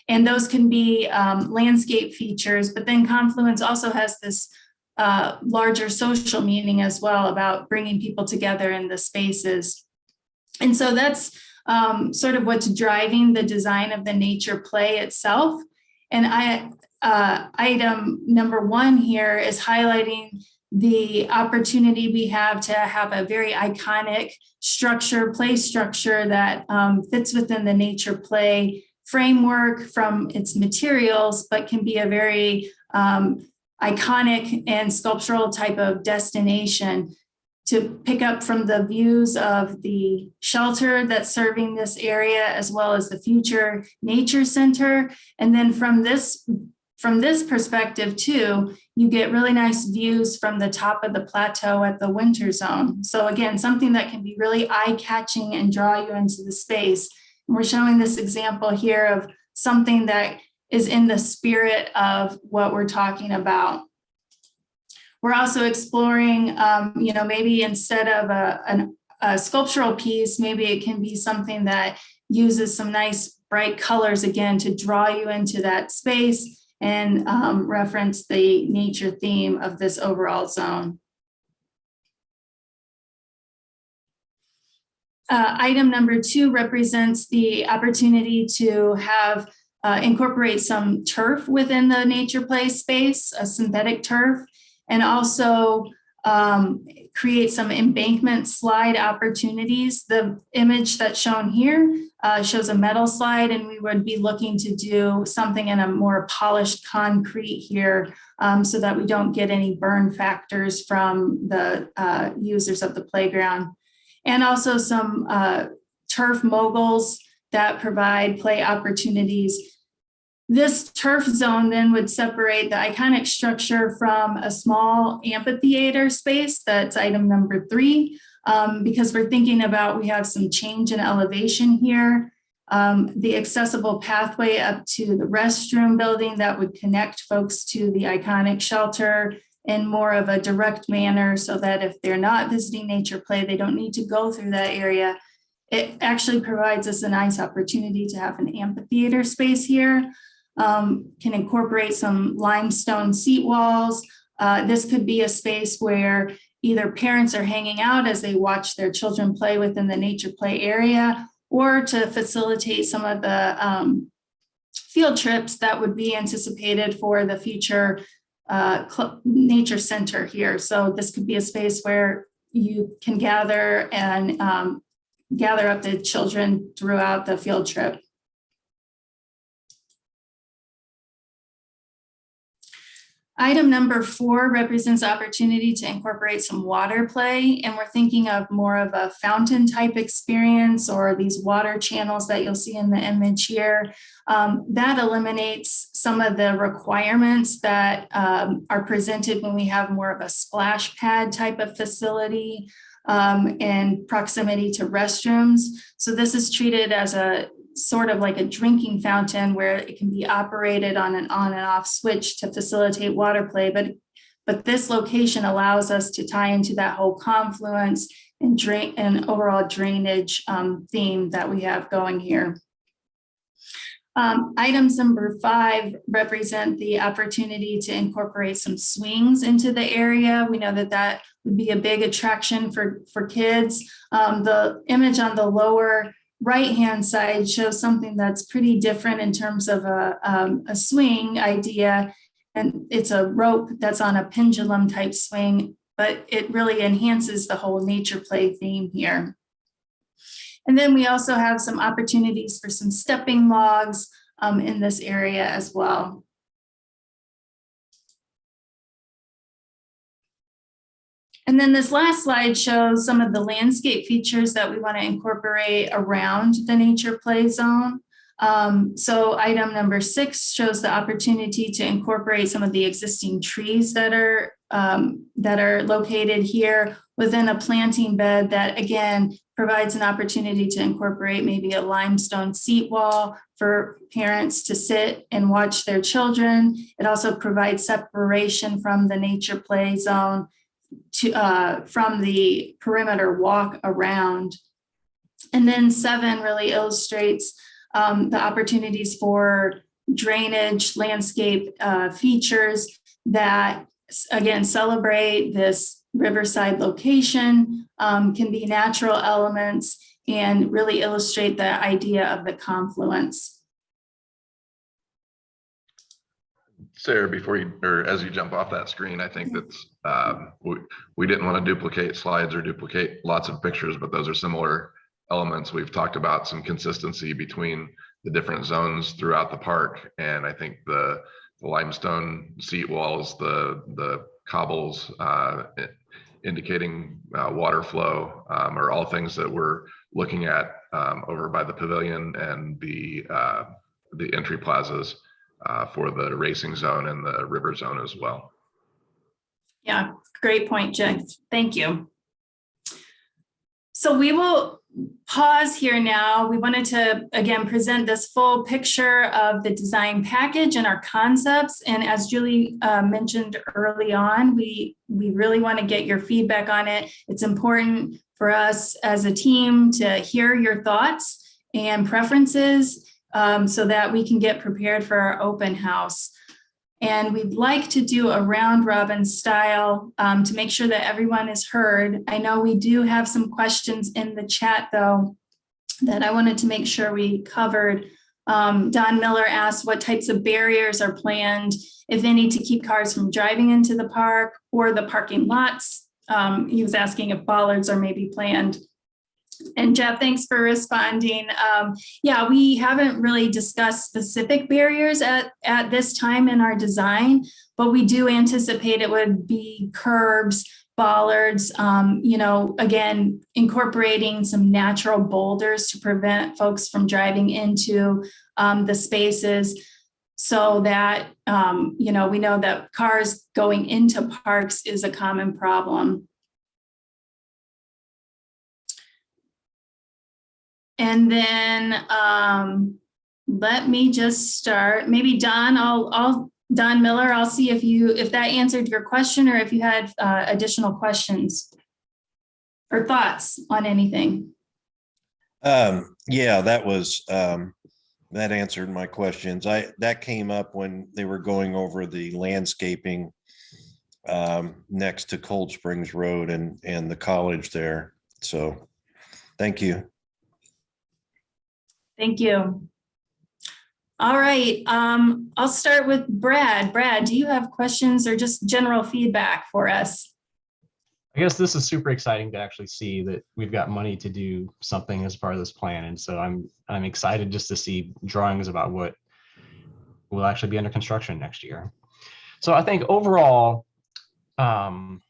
And those can be landscape features, but then Confluence also has this larger social meaning as well about bringing people together in the spaces. And so that's sort of what's driving the design of the nature play itself. And item number 1 here is highlighting the opportunity we have to have a very iconic structure, play structure that fits within the nature play framework from its materials, but can be a very iconic and sculptural type of destination to pick up from the views of the shelter that's serving this area, as well as the future nature center. And then from this perspective too, you get really nice views from the top of the plateau at the winter zone. So again, something that can be really eye-catching and draw you into the space. And we're showing this example here of something that is in the spirit of what we're talking about. We're also exploring, maybe instead of a sculptural piece, maybe it can be something that uses some nice bright colors again to draw you into that space and reference the nature theme of this overall zone. Item number 2 represents the opportunity to have incorporate some turf within the nature play space, a synthetic turf, and also create some embankment slide opportunities. The image that's shown here shows a metal slide, and we would be looking to do something in a more polished concrete here so that we don't get any burn factors from the users of the playground. And also some turf moguls that provide play opportunities. This turf zone then would separate the iconic structure from a small amphitheater space. That's item number 3, because we're thinking about, we have some change in elevation here. The accessible pathway up to the restroom building that would connect folks to the iconic shelter in more of a direct manner so that if they're not visiting nature play, they don't need to go through that area. It actually provides us a nice opportunity to have an amphitheater space here. Can incorporate some limestone seat walls. This could be a space where either parents are hanging out as they watch their children play within the nature play area, or to facilitate some of the field trips that would be anticipated for the future nature center here. So this could be a space where you can gather and gather up the children throughout the field trip. Item number 4 represents opportunity to incorporate some water play, and we're thinking of more of a fountain type experience or these water channels that you'll see in the image here. That eliminates some of the requirements that are presented when we have more of a splash pad type of facility and proximity to restrooms. So this is treated as a sort of like a drinking fountain where it can be operated on and off switch to facilitate water play. But this location allows us to tie into that whole confluence and overall drainage theme that we have going here. Items number 5 represent the opportunity to incorporate some swings into the area. We know that that would be a big attraction for kids. The image on the lower right-hand side shows something that's pretty different in terms of a swing idea. And it's a rope that's on a pendulum type swing, but it really enhances the whole nature play theme here. And then we also have some opportunities for some stepping logs in this area as well. And then this last slide shows some of the landscape features that we want to incorporate around the nature play zone. So item number 6 shows the opportunity to incorporate some of the existing trees that are that are located here within a planting bed that, again, provides an opportunity to incorporate maybe a limestone seat wall for parents to sit and watch their children. It also provides separation from the nature play zone from the perimeter walk around. And then 7 really illustrates the opportunities for drainage, landscape features that, again, celebrate this riverside location, can be natural elements, and really illustrate the idea of the confluence. Sarah, before you, or as you jump off that screen, I think that's, we didn't want to duplicate slides or duplicate lots of pictures, but those are similar elements. We've talked about some consistency between the different zones throughout the park. And I think the limestone seat walls, the cobbles indicating water flow are all things that we're looking at over by the pavilion and the entry plazas for the racing zone and the river zone as well. Yeah, great point, Jen. Thank you. So we will pause here now. We wanted to, again, present this full picture of the design package and our concepts. And as Julie mentioned early on, we really want to get your feedback on it. It's important for us as a team to hear your thoughts and preferences so that we can get prepared for our open house. And we'd like to do a round robin style to make sure that everyone is heard. I know we do have some questions in the chat, though, that I wanted to make sure we covered. Don Miller asked what types of barriers are planned, if any, to keep cars from driving into the park or the parking lots. He was asking if bollards are maybe planned. And Jeff, thanks for responding. Yeah, we haven't really discussed specific barriers at this time in our design, but we do anticipate it would be curbs, bollards, again, incorporating some natural boulders to prevent folks from driving into the spaces so that, we know that cars going into parks is a common problem. And then let me just start. Maybe Don, Don Miller, I'll see if that answered your question or if you had additional questions or thoughts on anything. Yeah, that answered my questions. That came up when they were going over the landscaping next to Cold Springs Road and the college there. So thank you. Thank you. All right, I'll start with Brad. Brad, do you have questions or just general feedback for us? I guess this is super exciting to actually see that we've got money to do something as part of this plan. And so I'm excited just to see drawings about what will actually be under construction next year. So I think overall, when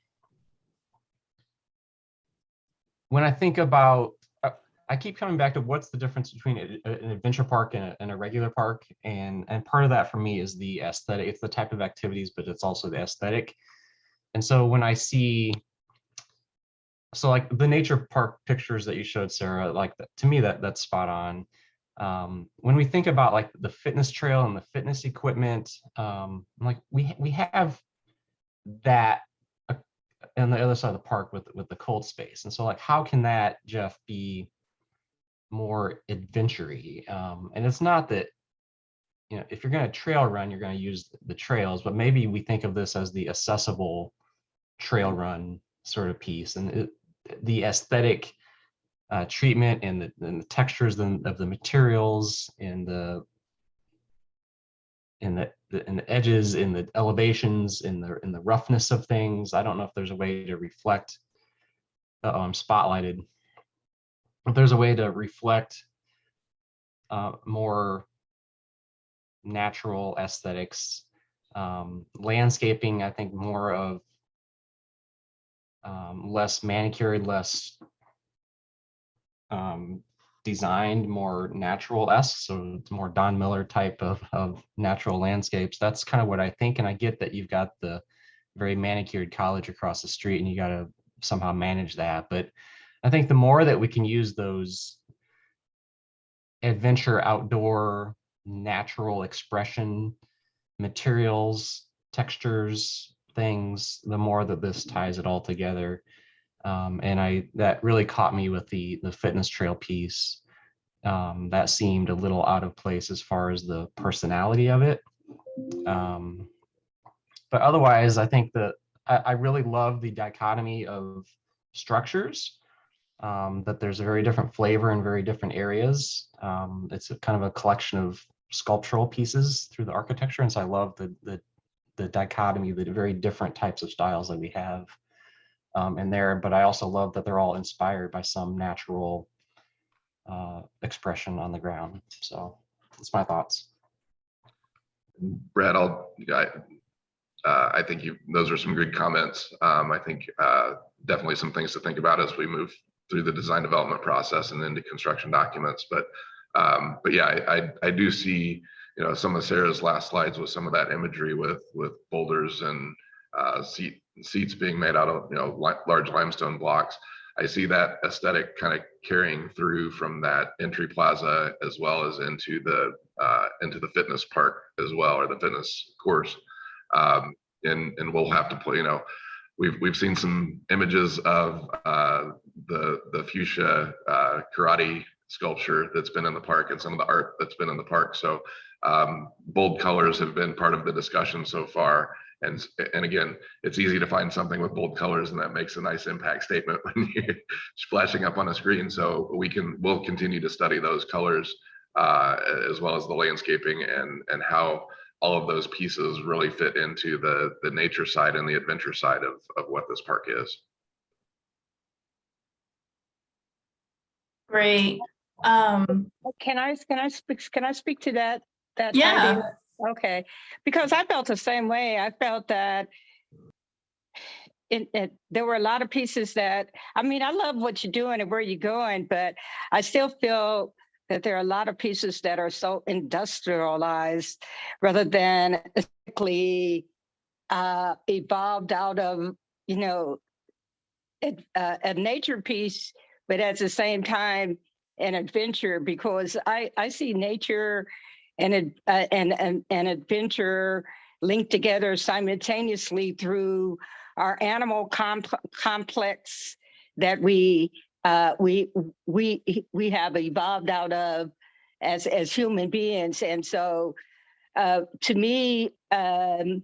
I think about, I keep coming back to what's the difference between an adventure park and a regular park. And part of that for me is the aesthetic. It's the type of activities, but it's also the aesthetic. And so when I see, so like the nature park pictures that you showed, Sarah, like to me, that's spot on. When we think about like the fitness trail and the fitness equipment, like we have that on the other side of the park with the cold space. And so like, how can that, Jeff, be more adventure-y? And it's not that, if you're going to trail run, you're going to use the trails, but maybe we think of this as the accessible trail run sort of piece. And the aesthetic treatment and the textures of the materials and the edges, in the elevations, in the roughness of things. I don't know if there's a way to reflect. I'm spotlighted. If there's a way to reflect more natural aesthetics, landscaping, I think more of less manicured, less designed, more natural-esque. So it's more Don Miller type of natural landscapes. That's kind of what I think. And I get that you've got the very manicured college across the street, and you got to somehow manage that. But I think the more that we can use those adventure, outdoor, natural expression materials, textures, things, the more that this ties it all together. And that really caught me with the fitness trail piece. That seemed a little out of place as far as the personality of it. But otherwise, I think that I really love the dichotomy of structures, that there's a very different flavor in very different areas. It's a kind of a collection of sculptural pieces through the architecture. And so I love the dichotomy, the very different types of styles that we have in there. But I also love that they're all inspired by some natural expression on the ground. So that's my thoughts. Brad, I think those are some good comments. I think definitely some things to think about as we move through the design development process and into construction documents. But yeah, I do see, some of Sarah's last slides with some of that imagery with boulders and seats being made out of large limestone blocks. I see that aesthetic kind of carrying through from that entry plaza as well as into the fitness park as well, or the fitness course. And we'll have to play, we've seen some images of the fuchsia karate sculpture that's been in the park and some of the art that's been in the park. So bold colors have been part of the discussion so far. And again, it's easy to find something with bold colors, and that makes a nice impact statement when you're splashing up on a screen. So we'll continue to study those colors as well as the landscaping and how all of those pieces really fit into the nature side and the adventure side of what this park is. Great. Can I speak to that? Yeah. idea? Okay, because I felt the same way. I felt that there were a lot of pieces that, I love what you're doing and where you're going, but I still feel that there are a lot of pieces that are so industrialized rather than aesthetically evolved out of, a nature piece, but at the same time, an adventure, because I see nature and adventure linked together simultaneously through our animal complex that we have evolved out of as human beings. And so to me, the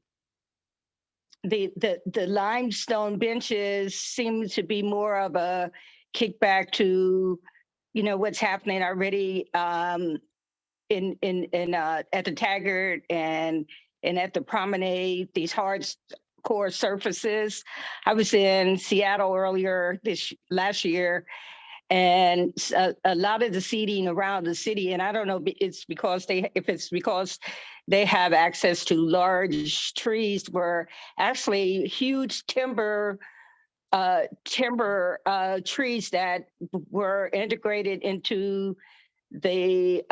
limestone benches seem to be more of a kickback to what's happening already in at the Taggart and at the promenade, these hard core surfaces. I was in Seattle earlier last year, and a lot of the seating around the city, and I don't know if it's because they have access to large trees, were actually huge timber trees that were integrated into the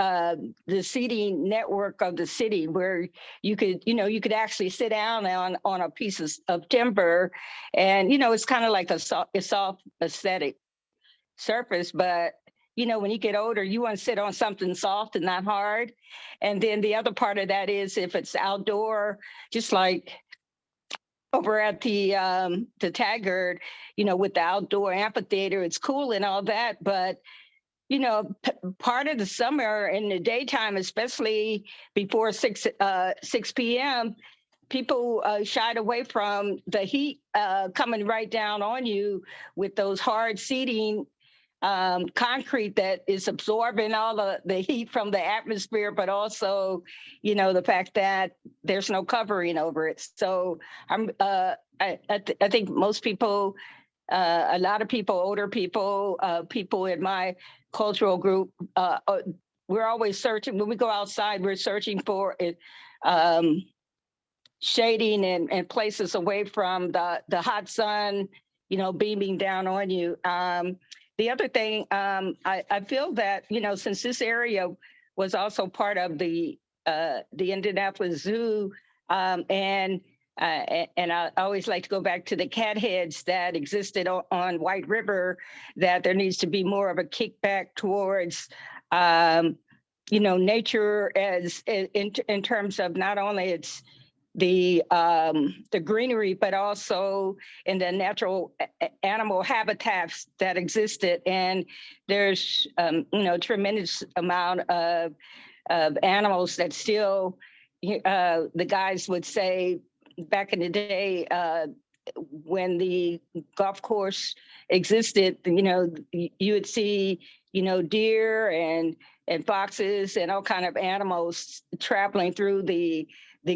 seating network of the city, where you could actually sit down on a piece of timber, and it's kind of like a soft aesthetic surface. But when you get older, you want to sit on something soft and not hard. And then the other part of that is if it's outdoor, just like over at the Taggart, with the outdoor amphitheater, it's cool and all that, but part of the summer in the daytime, especially before 6 p.m., people shied away from the heat coming right down on you with those hard seating concrete that is absorbing all the heat from the atmosphere, but also, the fact that there's no covering over it. So I think most people, a lot of people, older people, people in my cultural group, we're always searching. When we go outside, we're searching for shading and places away from the hot sun, beaming down on you. The other thing, I feel that, since this area was also part of the Indianapolis Zoo, and and I always like to go back to the cat heads that existed on White River, that there needs to be more of a kickback towards, nature as in terms of not only its the greenery, but also in the natural animal habitats that existed. And there's tremendous amount of animals that still the guys would say back in the day when the golf course existed, you would see deer and foxes and all kind of animals traveling through the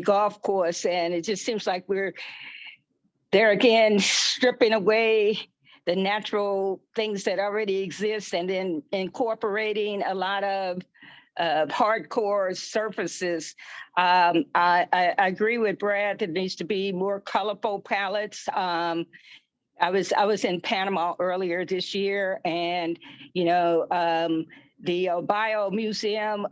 golf course. And it just seems like we're there again, stripping away the natural things that already exist and then incorporating a lot of hardcore surfaces. I agree with Brad, there needs to be more colorful palettes. I was in Panama earlier this year, and the Bio Museum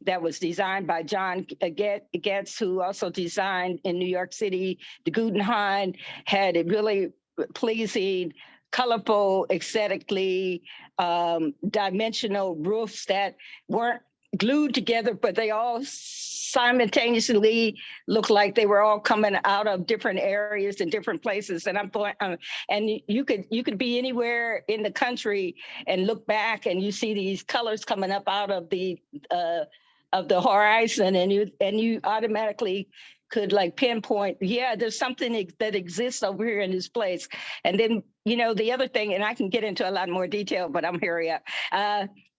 that was designed by John Getz, who also designed in New York City, the Guggenheim, had a really pleasing, colorful, aesthetically dimensional roofs that weren't glued together, but they all simultaneously looked like they were all coming out of different areas and different places. And I'm going, and you could be anywhere in the country and look back and you see these colors coming up out of the horizon, and you automatically could like pinpoint, yeah, there's something that exists over here in this place. And then, the other thing, and I can get into a lot more detail, but I'm hurry up.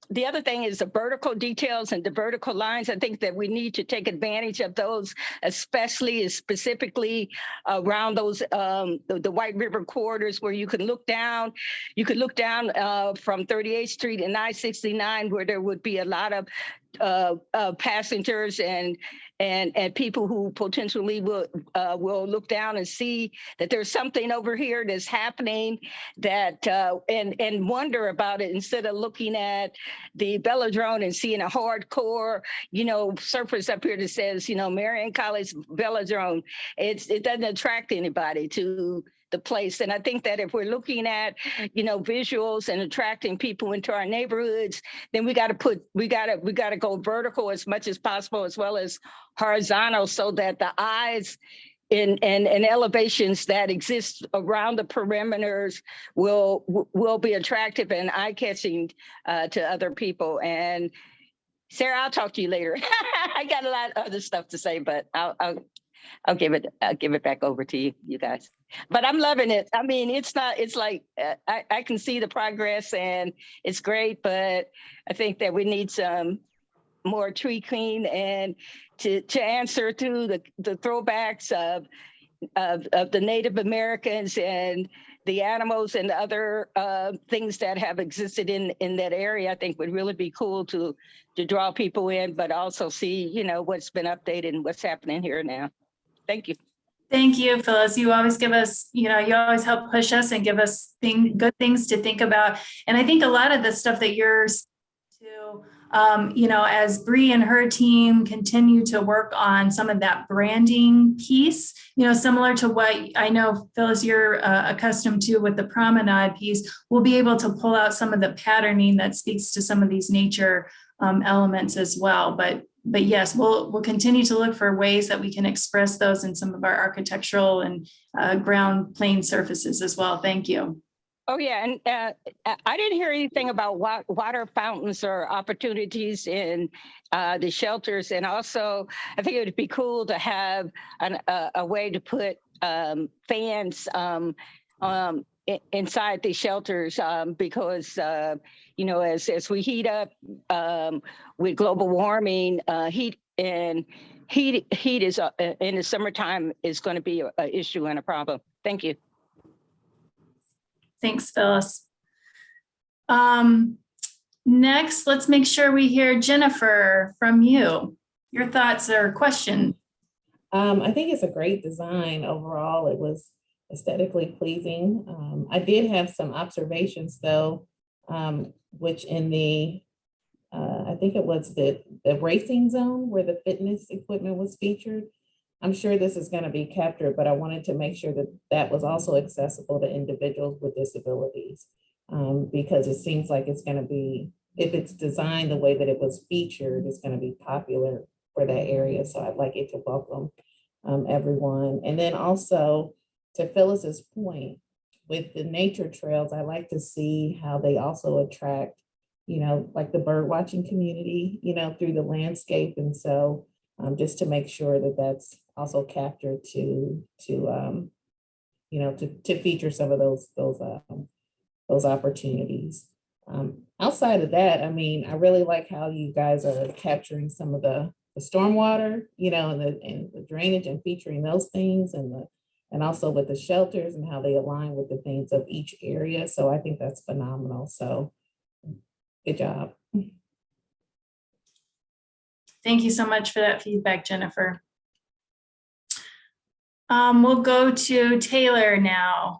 The other thing is the vertical details and the vertical lines. I think that we need to take advantage of those, especially specifically around those the White River corridors where you can look down. You could look down from 38th Street and I-69, where there would be a lot of passengers and people who potentially will look down and see that there's something over here that's happening, that and wonder about it, instead of looking at the velodrome and seeing a hardcore surface up here that says Marion College Velodrome. It doesn't attract anybody to the place. And I think that if we're looking at visuals and attracting people into our neighborhoods, then we got to go vertical as much as possible, as well as horizontal, so that the eyes and elevations that exist around the perimeters will be attractive and eye-catching to other people. And Sarah, I'll talk to you later. I got a lot of other stuff to say, but I'll give it back over to you guys. But I'm loving it. I mean, it's like I can see the progress and it's great, but I think that we need some more tweaking and to answer to the throwbacks of the Native Americans and the animals and other things that have existed in that area. I think would really be cool to draw people in, but also see what's been updated and what's happening here now. Thank you. Thank you, Phyllis. You always give us, you always help push us and give us good things to think about. And I think a lot of the stuff that you're to, as Bree and her team continue to work on some of that branding piece, similar to what I know, Phyllis, you're accustomed to with the promenade piece, we'll be able to pull out some of the patterning that speaks to some of these nature elements as well. But yes, we'll continue to look for ways that we can express those in some of our architectural and ground plane surfaces as well. Thank you. Oh yeah, and I didn't hear anything about water fountains or opportunities in the shelters. And also, I think it would be cool to have a way to put fans inside the shelters because as we heat up with global warming, heat is in the summertime is going to be an issue and a problem. Thank you. Thanks, Phyllis. Next, let's make sure we hear Jennifer from you. Your thoughts or question? I think it's a great design overall. It was aesthetically pleasing. I did have some observations though, which in the, I think it was the racing zone where the fitness equipment was featured. I'm sure this is going to be captured, but I wanted to make sure that that was also accessible to individuals with disabilities. Because it seems like it's going to be, if it's designed the way that it was featured, it's going to be popular for that area. So I'd like it to welcome everyone. And then also, to Phyllis's point, with the nature trails, I like to see how they also attract, like the bird watching community, through the landscape. And so just to make sure that that's also captured to feature some of those opportunities. Outside of that, I mean, I really like how you guys are capturing some of the stormwater, and the drainage and featuring those things, and also with the shelters and how they align with the things of each area. So I think that's phenomenal. So good job. Thank you so much for that feedback, Jennifer. We'll go to Taylor now.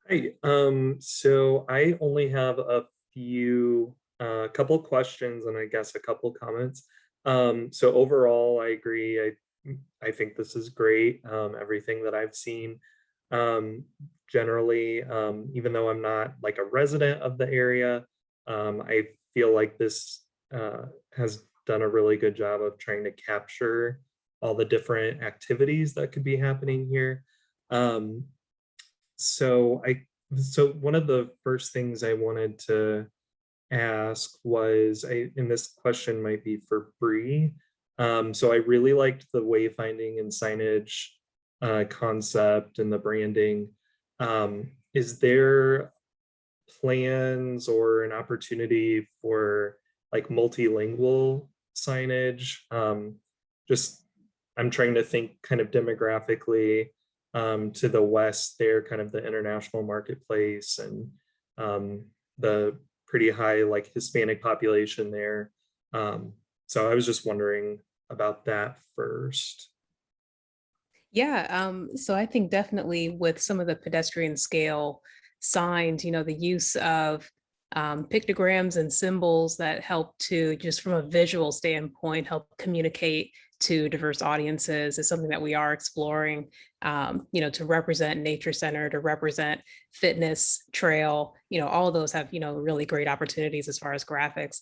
Hi, so I only have a couple questions and I guess a couple comments. So overall, I agree. I think this is great. Everything that I've seen, generally, even though I'm not like a resident of the area, I feel like this has done a really good job of trying to capture all the different activities that could be happening here. So one of the first things I wanted to ask was, and this question might be for Bree. So I really liked the wayfinding and signage concept and the branding. Is there plans or an opportunity for like multilingual signage? I'm trying to think kind of demographically. To the west there, kind of the international marketplace and the pretty high like Hispanic population there. So I was just wondering about that first. Yeah, so I think definitely with some of the pedestrian scale signs, the use of pictograms and symbols that help to, just from a visual standpoint, help communicate to diverse audiences is something that we are exploring, to represent nature center, to represent fitness, trail, all of those have, really great opportunities as far as graphics.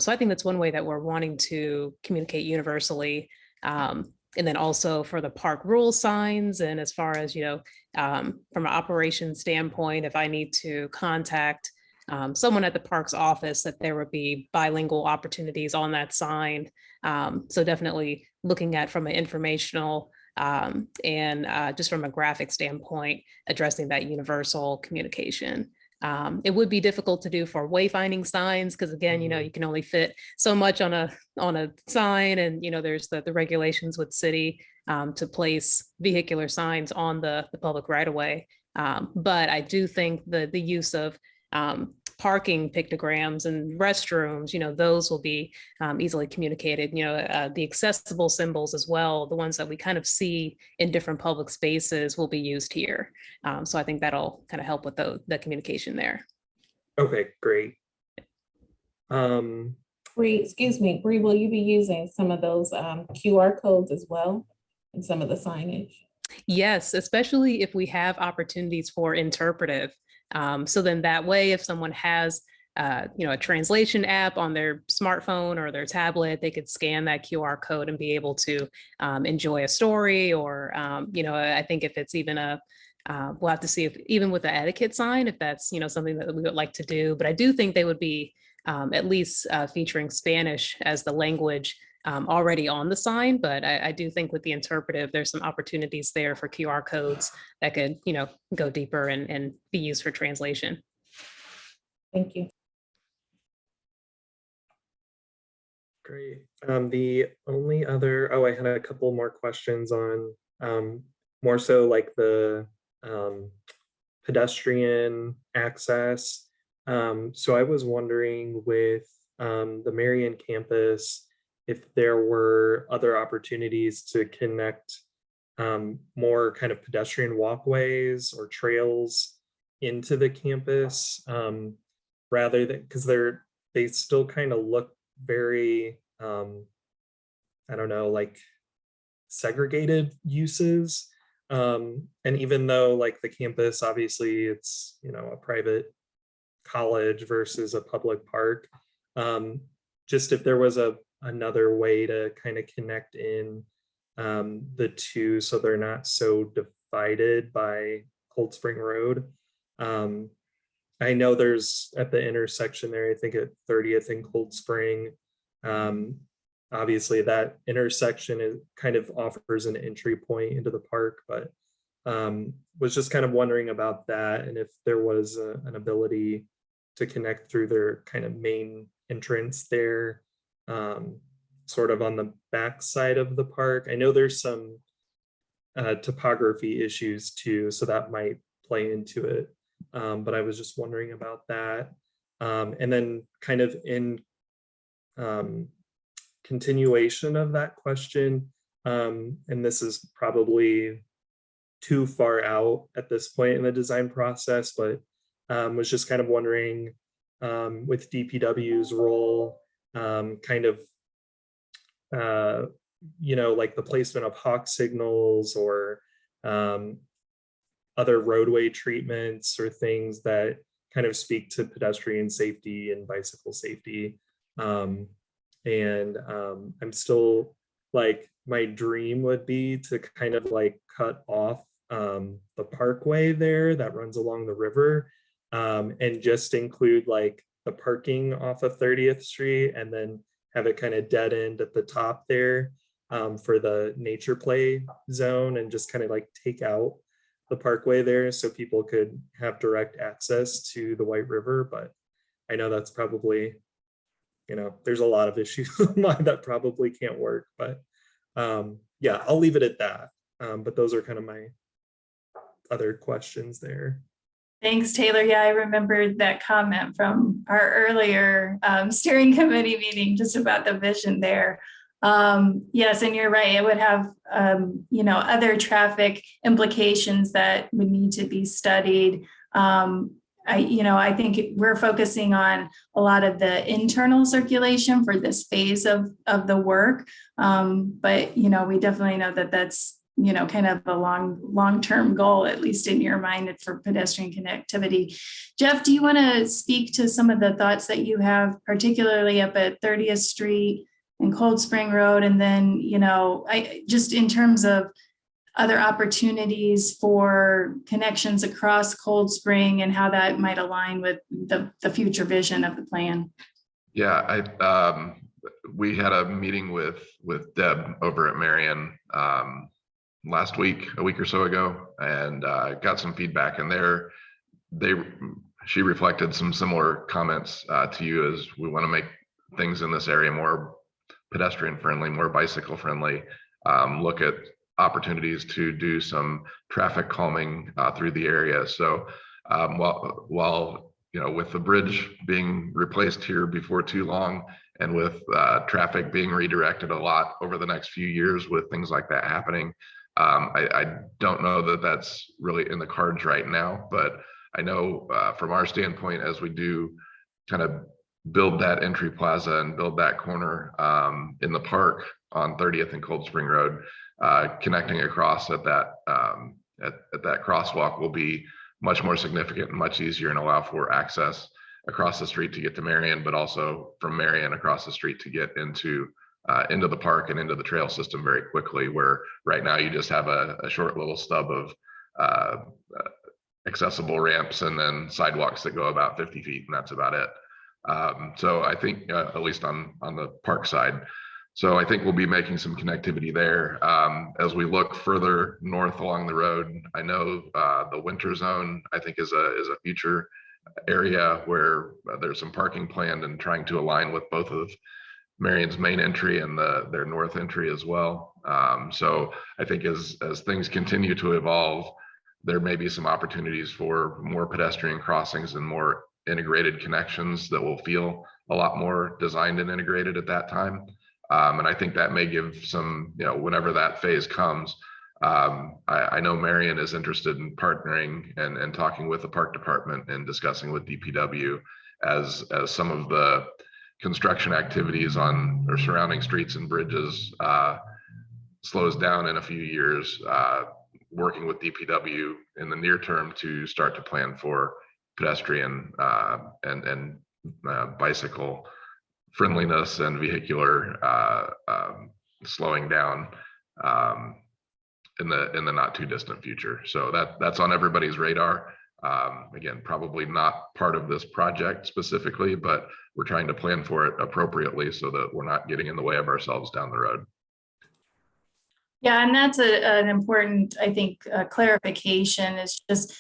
So I think that's one way that we're wanting to communicate universally. And then also for the park rule signs, and as far as, from an operations standpoint, if I need to contact someone at the park's office, that there would be bilingual opportunities on that sign. So definitely looking at from an informational and just from a graphic standpoint, addressing that universal communication. It would be difficult to do for wayfinding signs because again, you can only fit so much on a sign, and there's the regulations with city to place vehicular signs on the public right of way. But I do think the use of parking pictograms and restrooms, those will be easily communicated. The accessible symbols as well, the ones that we kind of see in different public spaces, will be used here. So I think that'll kind of help with the communication there. Okay, great. Bree, excuse me, Bree, will you be using some of those QR codes as well in some of the signage? Yes, especially if we have opportunities for interpretive. So then that way, if someone has, a translation app on their smartphone or their tablet, they could scan that QR code and be able to enjoy a story, or, I think if it's even we'll have to see if even with the etiquette sign, if that's, something that we would like to do. But I do think they would be at least featuring Spanish as the language already on the sign. But I do think with the interpretive, there's some opportunities there for QR codes that could, go deeper and be used for translation. Thank you. Great. The only other, I had a couple more questions on more so like the pedestrian access. So I was wondering with the Marion campus, if there were other opportunities to connect more kind of pedestrian walkways or trails into the campus, rather than, because they still kind of look very I don't know, like segregated uses. And even though like the campus, obviously it's, you know, a private college versus a public park, just if there was another way to kind of connect in the two so they're not so divided by Cold Spring Road. I know there's at the intersection there, I think at 30th and Cold Spring, obviously that intersection is kind of offers an entry point into the park, but was just kind of wondering about that and if there was an ability to connect through their kind of main entrance there, sort of on the back side of the park. I know there's some topography issues too, so that might play into it. But I was just wondering about that. And then kind of in continuation of that question, and this is probably too far out at this point in the design process, but was just kind of wondering with DPW's role, kind of, you know, like the placement of hawk signals or other roadway treatments or things that kind of speak to pedestrian safety and bicycle safety. I'm still like, my dream would be to kind of like cut off the parkway there that runs along the river, and just include like the parking off of 30th Street and then have it kind of dead end at the top there for the nature play zone, and just kind of like take out the parkway there so people could have direct access to the White River. But I know that's probably, you know, there's a lot of issues that probably can't work, but yeah, I'll leave it at that. But those are kind of my other questions there. Thanks, Taylor. Yeah, I remembered that comment from our earlier steering committee meeting just about the vision there. Yes, and you're right. It would have, you know, other traffic implications that would need to be studied. I think we're focusing on a lot of the internal circulation for this phase of the work. But, you know, we definitely know that that's, you know, kind of a long-term goal, at least in your mind, for pedestrian connectivity. Jeff, do you want to speak to some of the thoughts that you have, particularly up at 30th Street and Cold Spring Road? And then, you know, just in terms of other opportunities for connections across Cold Spring and how that might align with the future vision of the plan. Yeah, we had a meeting with Deb over at Marion last week, a week or so ago, and got some feedback. And she reflected some similar comments to you, as we want to make things in this area more pedestrian friendly, more bicycle friendly. Look at opportunities to do some traffic calming through the area. So while you know, with the bridge being replaced here before too long, and with traffic being redirected a lot over the next few years with things like that happening, I don't know that that's really in the cards right now. But I know from our standpoint, as we do kind of build that entry plaza and build that corner in the park on 30th and Cold Spring Road, connecting across at that crosswalk will be much more significant and much easier, and allow for access across the street to get to Marion, but also from Marion across the street to get into the park and into the trail system very quickly, where right now you just have a short little stub of accessible ramps and then sidewalks that go about 50 feet, and that's about it. So I think at least on the park side. So I think we'll be making some connectivity there. As we look further north along the road, I know the winter zone, I think, is a future area where there's some parking planned, and trying to align with both of Marion's main entry and their north entry as well. So I think as things continue to evolve, there may be some opportunities for more pedestrian crossings and more integrated connections that will feel a lot more designed and integrated at that time. And I think that may give some, you know, whenever that phase comes, I know Marion is interested in partnering and talking with the park department and discussing with DPW as some of the construction activities on or surrounding streets and bridges slows down in a few years, working with DPW in the near term to start to plan for pedestrian and bicycle friendliness and vehicular slowing down in the not too distant future. So that's on everybody's radar. Again, probably not part of this project specifically, but we're trying to plan for it appropriately so that we're not getting in the way of ourselves down the road. Yeah, and that's an important, I think, clarification is just,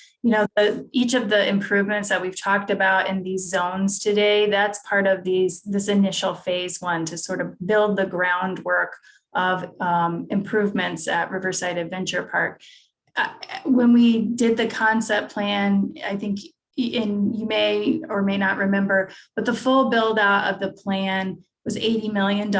each of the improvements that we've talked about in these zones today, that's part of this initial phase one to sort of build the groundwork of improvements at Riverside Adventure Park. When we did the concept plan, I think, and you may or may not remember, but the full build out of the plan was $80 million.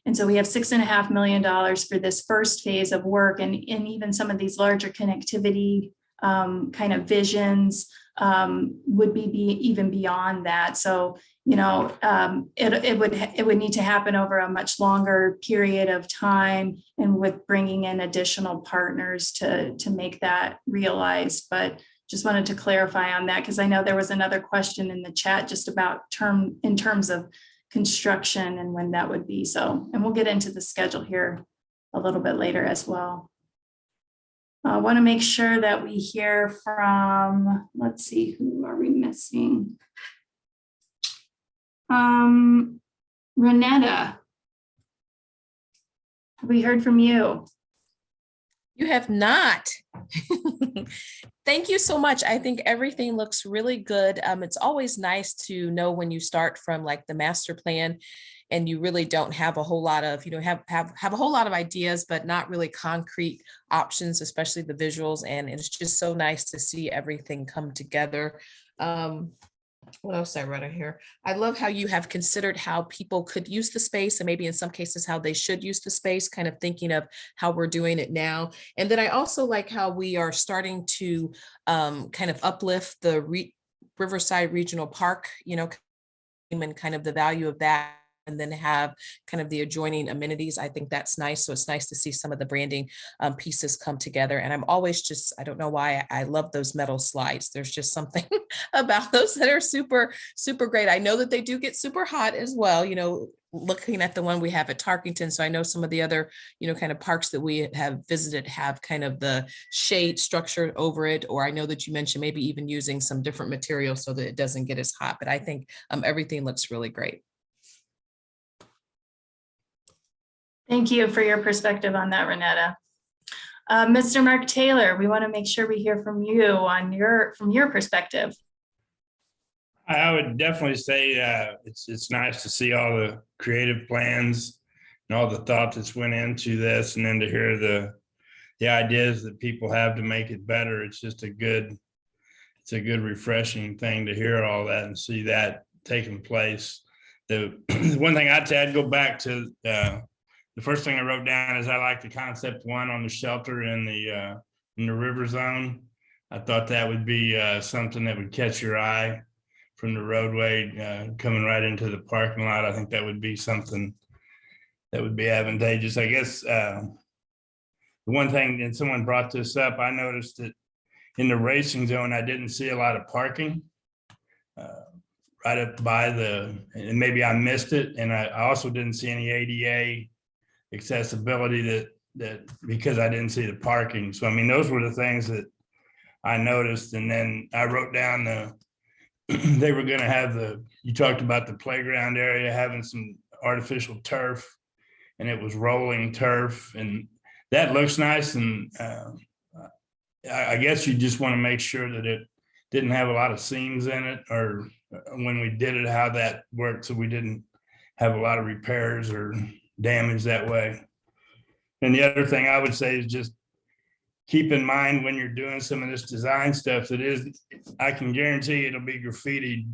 And so we have $6.5 million for this first phase of work, and even some of these larger connectivity kind of visions would be even beyond that. So, it would need to happen over a much longer period of time, and with bringing in additional partners to make that realized. But just wanted to clarify on that, because I know there was another question in the chat just about in terms of construction and when that would be. So, and we'll get into the schedule here a little bit later as well. I want to make sure that we hear from, let's see, who are we missing? Renetta, have we heard from you? You have not. Thank you so much. I think everything looks really good. It's always nice to know when you start from like the master plan and you really don't have a whole lot of, have a whole lot of ideas, but not really concrete options, especially the visuals. And it's just so nice to see everything come together. What else I read in here? I love how you have considered how people could use the space, and maybe in some cases how they should use the space, kind of thinking of how we're doing it now. And then I also like how we are starting to kind of uplift the Riverside Regional Park, and kind of the value of that, and then have kind of the adjoining amenities. I think that's nice. So it's nice to see some of the branding pieces come together. And I'm always I don't know why I love those metal slides. There's just something about those that are super, super great. I know that they do get super hot as well, looking at the one we have at Tarkington. So I know some of the other, kind of parks that we have visited have kind of the shade structure over it. Or I know that you mentioned maybe even using some different materials so that it doesn't get as hot. But I think everything looks really great. Thank you for your perspective on that, Renetta. Mr. Mark Taylor, we want to make sure we hear from you on from your perspective. I would definitely say it's nice to see all the creative plans and all the thought that's went into this, and then to hear the ideas that people have to make it better. It's just a good refreshing thing to hear all that and see that taking place. The one thing I'd say, I'd go back to the first thing I wrote down is I like the concept one on the shelter in the river zone. I thought that would be something that would catch your eye from the roadway coming right into the parking lot. I think that would be something that would be advantageous. I guess the one thing, and someone brought this up, I noticed that in the racing zone, I didn't see a lot of parking right up by and maybe I missed it. And I also didn't see any ADA accessibility that because I didn't see the parking. So, I mean, those were the things that I noticed. And then I wrote down they were going to have you talked about the playground area, having some artificial turf, and it was rolling turf, and that looks nice. And I guess you just want to make sure that it didn't have a lot of seams in it, or when we did it, how that worked, so we didn't have a lot of repairs or damage that way. And the other thing I would say is just keep in mind when you're doing some of this design stuff that I can guarantee it'll be graffitied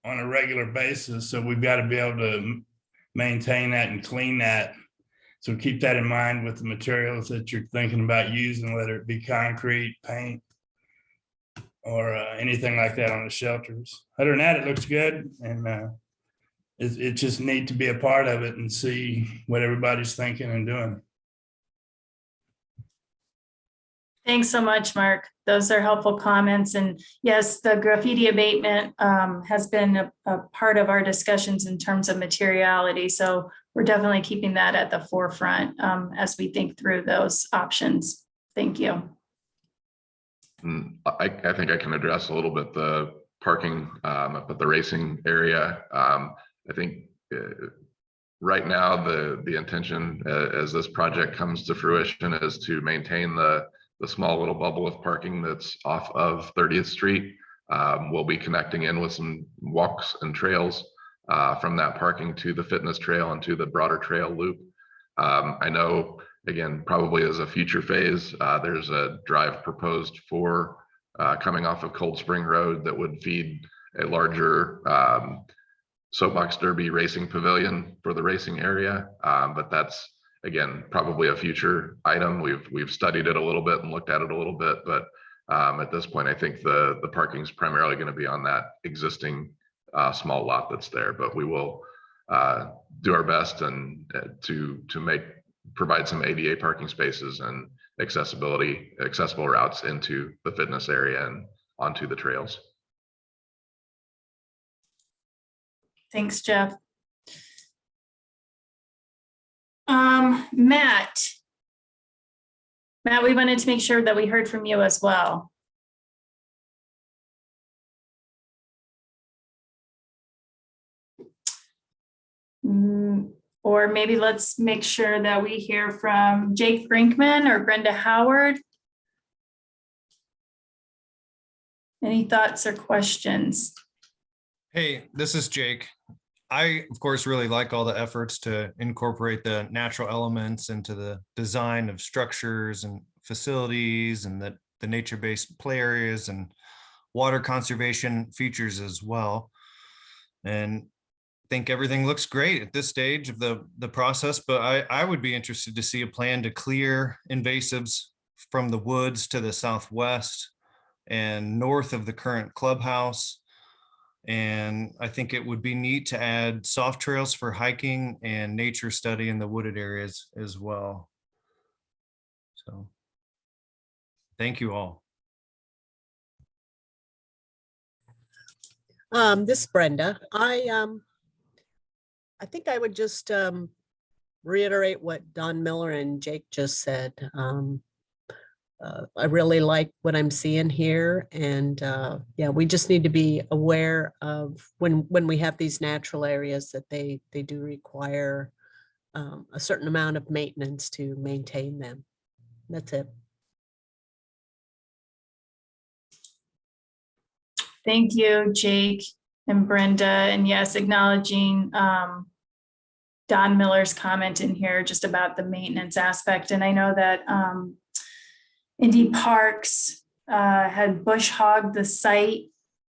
on a regular basis. So we've got to be able to maintain that and clean that. So keep that in mind with the materials that you're thinking about using, whether it be concrete, paint, or anything like that on the shelters. Other than that, it looks good. And it's just neat to be a part of it and see what everybody's thinking and doing. Thanks so much, Mark. Those are helpful comments. And yes, the graffiti abatement has been a part of our discussions in terms of materiality. So we're definitely keeping that at the forefront as we think through those options. Thank you. I think I can address a little bit the parking up at the racing area. I think right now the intention as this project comes to fruition is to maintain the small little bubble of parking that's off of 30th Street. We'll be connecting in with some walks and trails from that parking to the fitness trail and to the broader trail loop. I know, again, probably as a future phase, there's a drive proposed for coming off of Cold Spring Road that would feed a larger soapbox derby racing pavilion for the racing area. But that's, again, probably a future item. We've studied it a little bit and looked at it a little bit, but at this point, I think the parking is primarily going to be on that existing small lot that's there. But we will do our best and to provide some ADA parking spaces and accessible routes into the fitness area and onto the trails. Thanks, Jeff. Matt, we wanted to make sure that we heard from you as well. Or maybe let's make sure that we hear from Jake Brinkman or Brenda Howard. Any thoughts or questions? Hey, this is Jake. I, of course, really like all the efforts to incorporate the natural elements into the design of structures and facilities and the nature-based play areas and water conservation features as well. And think everything looks great at this stage of the process, but I would be interested to see a plan to clear invasives from the woods to the southwest and north of the current clubhouse. And I think it would be neat to add soft trails for hiking and nature study in the wooded areas as well. So thank you all. This is Brenda. I think I would just reiterate what Don Miller and Jake just said. I really like what I'm seeing here, and yeah, we just need to be aware of when we have these natural areas that they do require a certain amount of maintenance to maintain them. That's it. Thank you, Jake and Brenda. And yes, acknowledging Don Miller's comment in here just about the maintenance aspect. And I know that Indy Parks had bush hogged the site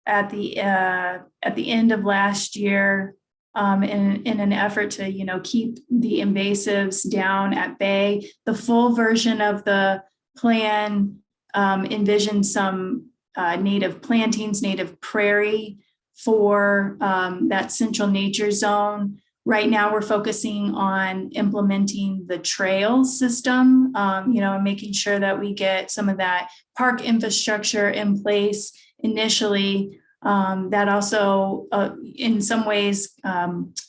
at the end of last year in an effort to keep the invasives down at bay. The full version of the plan envisioned some native plantings, native prairie for that central nature zone. Right now, we're focusing on implementing the trail system, and making sure that we get some of that park infrastructure in place initially. That also, in some ways,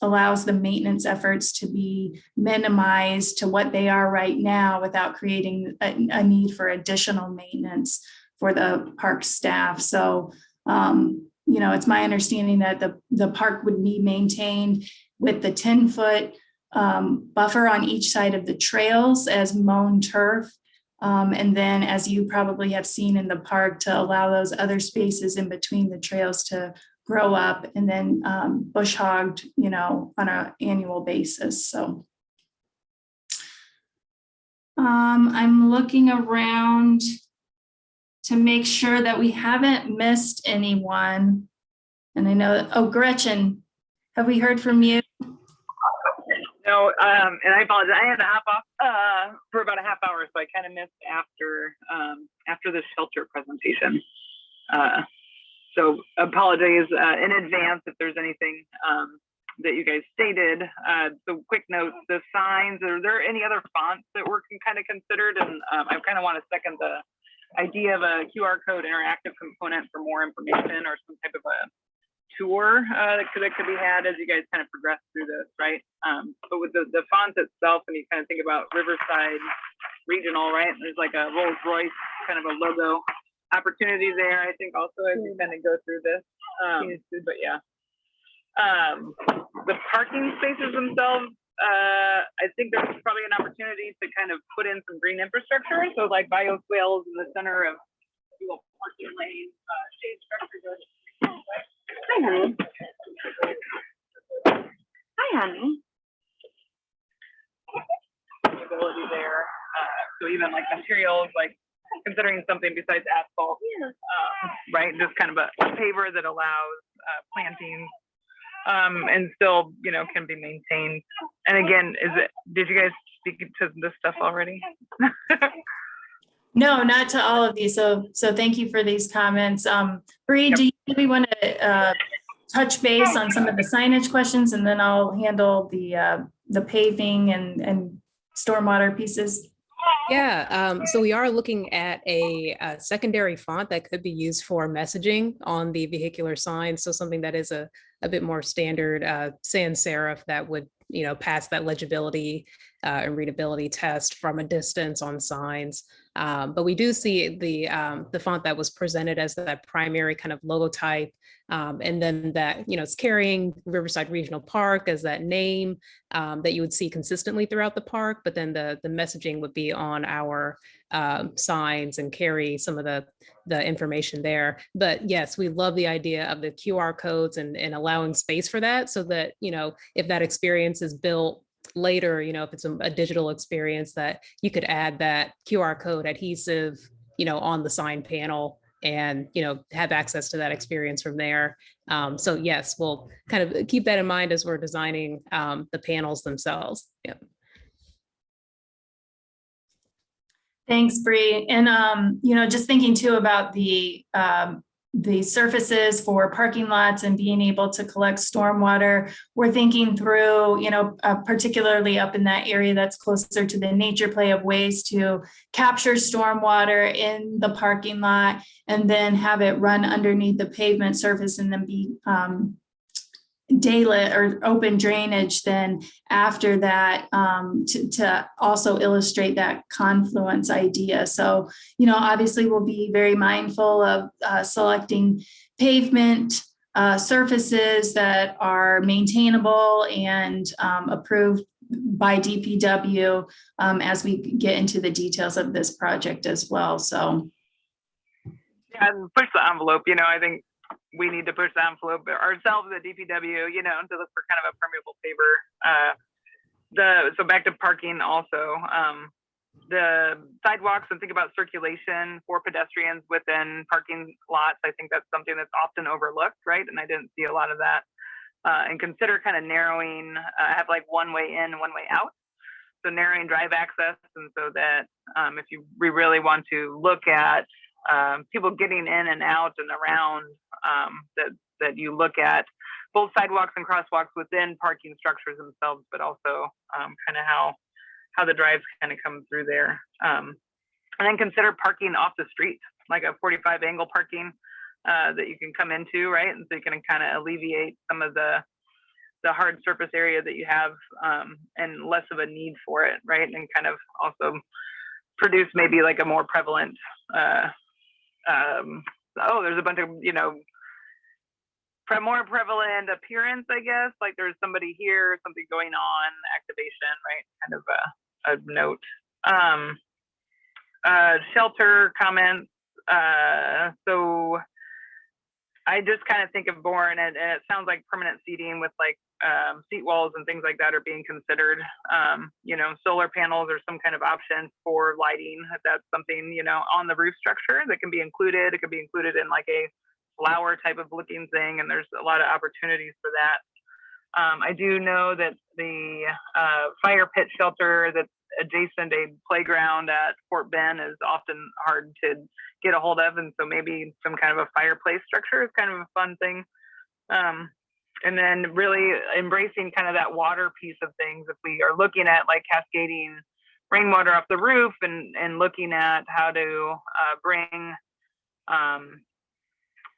allows the maintenance efforts to be minimized to what they are right now without creating a need for additional maintenance for the park staff. So, it's my understanding that the park would be maintained with the 10-foot buffer on each side of the trails as mown turf. And then, as you probably have seen in the park, to allow those other spaces in between the trails to grow up, and then bush hogged, on an annual basis. So I'm looking around to make sure that we haven't missed anyone. And I know, Gretchen, have we heard from you? No, and I apologize. I had to hop off for about a half hour, so I kind of missed after the shelter presentation. So apologies in advance if there's anything that you guys stated. So quick note, the signs, are there any other fonts that were kind of considered? And I kind of want to second the idea of a QR code interactive component for more information or some type of a tour that could be had as you guys kind of progress through this, right? But with the font itself, and you kind of think about Riverside Regional, right? There's like a Rolls Royce kind of a logo opportunity there, I think also as you kind of go through this. But yeah. The parking spaces themselves, I think there's probably an opportunity to kind of put in some green infrastructure. So like bioswales in the center of parking lane, shade structure. Hi, honey. Hi, honey. Ability there. So even like materials, like considering something besides asphalt, right? Just kind of a paver that allows planting. And still, can be maintained. And again, did you guys speak to this stuff already? No, not to all of these. So thank you for these comments. Bree, do you really want to touch base on some of the signage questions, and then I'll handle the paving and stormwater pieces? Yeah, so we are looking at a secondary font that could be used for messaging on the vehicular signs. So something that is a bit more standard sans serif that would, pass that legibility and readability test from a distance on signs. But we do see the font that was presented as that primary kind of logo type. And then that, it's carrying Riverside Regional Park as that name that you would see consistently throughout the park. But then the messaging would be on our signs and carry some of the information there. But yes, we love the idea of the QR codes and allowing space for that, so that, if that experience is built later, if it's a digital experience, that you could add that QR code adhesive, on the sign panel and, have access to that experience from there. So yes, we'll kind of keep that in mind as we're designing the panels themselves. Yeah. Thanks, Bree. And, just thinking too about the surfaces for parking lots and being able to collect stormwater, we're thinking through, particularly up in that area that's closer to the nature play, of ways to capture stormwater in the parking lot and then have it run underneath the pavement surface and then be daylit or open drainage then after that, to also illustrate that confluence idea. So, obviously we'll be very mindful of selecting pavement surfaces that are maintainable and approved by DPW as we get into the details of this project as well. So yeah, and push the envelope. I think we need to push the envelope ourselves at DPW, to look for kind of a permeable paver. So back to parking also, the sidewalks, and think about circulation for pedestrians within parking lots. I think that's something that's often overlooked, right? And I didn't see a lot of that. And consider kind of narrowing, have like one way in, one way out. So narrowing drive access, and so that if we really want to look at people getting in and out and around, that you look at both sidewalks and crosswalks within parking structures themselves, but also kind of how the drives kind of come through there. And then consider parking off the street, like a 45 angle parking that you can come into, right? And so you can kind of alleviate some of the hard surface area that you have and less of a need for it, right? And kind of also produce maybe like a more prevalent there's a bunch of, more prevalent appearance, I guess, like there's somebody here, something going on, activation, right? Kind of a note. Shelter comments. So I just kind of think of Bourne, and it sounds like permanent seating with like seat walls and things like that are being considered. Solar panels or some kind of option for lighting. If that's something, on the roof structure that can be included. It could be included in like a flower type of looking thing, and there's a lot of opportunities for that. I do know that the fire pit shelter that's adjacent a playground at Fort Ben is often hard to get a hold of, and so maybe some kind of a fireplace structure is kind of a fun thing. and then really embracing kind of that water piece of things. If we are looking at like cascading rainwater off the roof and looking at how to bring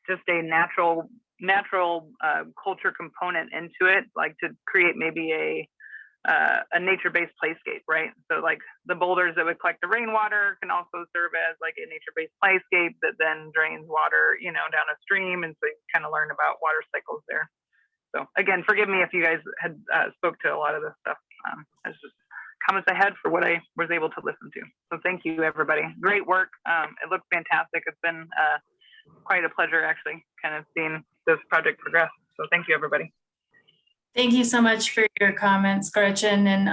just a natural culture component into it, like to create maybe a nature-based playscape, right? So like the boulders that would collect the rainwater can also serve as like a nature-based playscape that then drains water, you know, down a stream. And so you kind of learn about water cycles there. So again, forgive me if you guys had spoke to a lot of this stuff. It's just comments I had for what I was able to listen to. So thank you, everybody. Great work. It looks fantastic. It's been quite a pleasure actually kind of seeing this project progress. So thank you, everybody. Thank you so much for your comments, Gretchen. And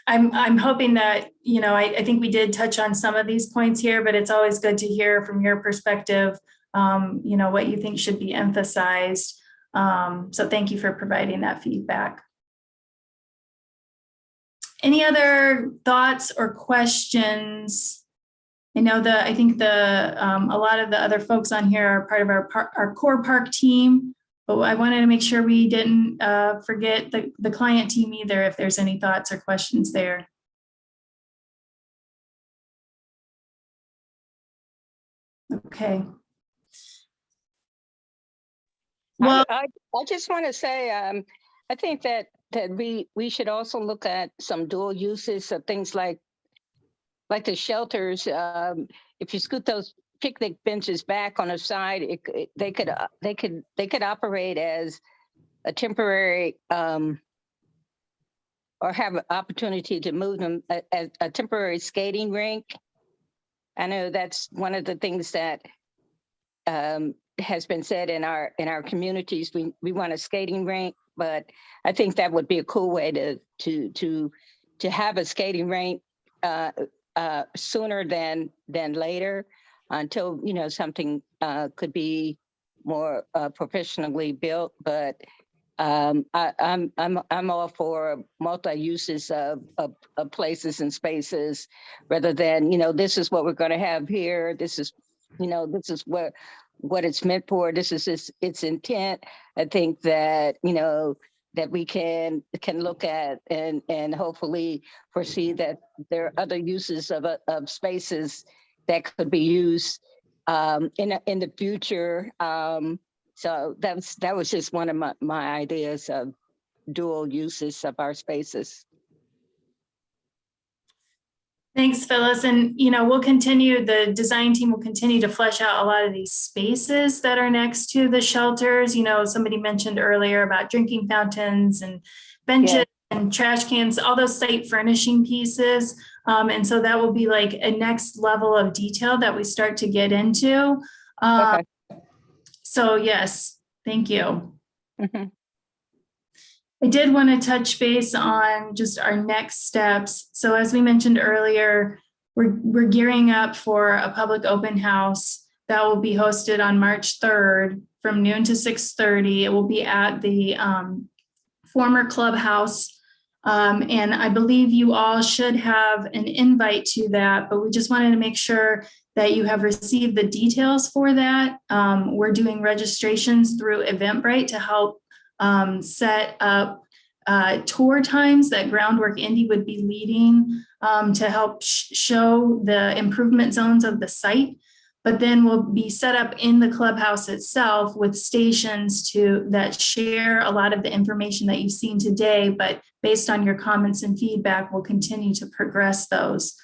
I'm hoping that, you know, I think we did touch on some of these points here, but it's always good to hear from your perspective, you know, what you think should be emphasized. So thank you for providing that feedback. Any other thoughts or questions? I know that I think a lot of the other folks on here are part of our core park team, but I wanted to make sure we didn't forget the client team either, if there's any thoughts or questions there. Okay. Well, I just want to say, I think that we should also look at some dual uses of things like the shelters. If you scoot those picnic benches back on the side, they could operate as a temporary or have an opportunity to move them as a temporary skating rink. I know that's one of the things that has been said in our communities. We want a skating rink, but I think that would be a cool way to have a skating rink sooner than later, until, you know, something could be more professionally built. But I'm all for multi-uses of places and spaces, rather than, you know, this is what we're going to have here. This is, you know, this is what it's meant for. This is its intent. I think that, you know, that we can look at and hopefully foresee that there are other uses of spaces that could be used in the future. So that was just one of my ideas of dual uses of our spaces. Thanks, Phyllis. And, you know, the design team will continue to flesh out a lot of these spaces that are next to the shelters. You know, somebody mentioned earlier about drinking fountains and benches and trash cans, all those site furnishing pieces. And so that will be like a next level of detail that we start to get into. Okay. So yes, thank you. Mm-hmm. I did want to touch base on just our next steps. So as we mentioned earlier, we're gearing up for a public open house that will be hosted on March 3rd from noon to 6:30. It will be at the former clubhouse. And I believe you all should have an invite to that, but we just wanted to make sure that you have received the details for that. We're doing registrations through Eventbrite to help set up tour times that Groundwork Indy would be leading to help show the improvement zones of the site. But then we'll be set up in the clubhouse itself with stations that share a lot of the information that you've seen today, but based on your comments and feedback, we'll continue to progress those.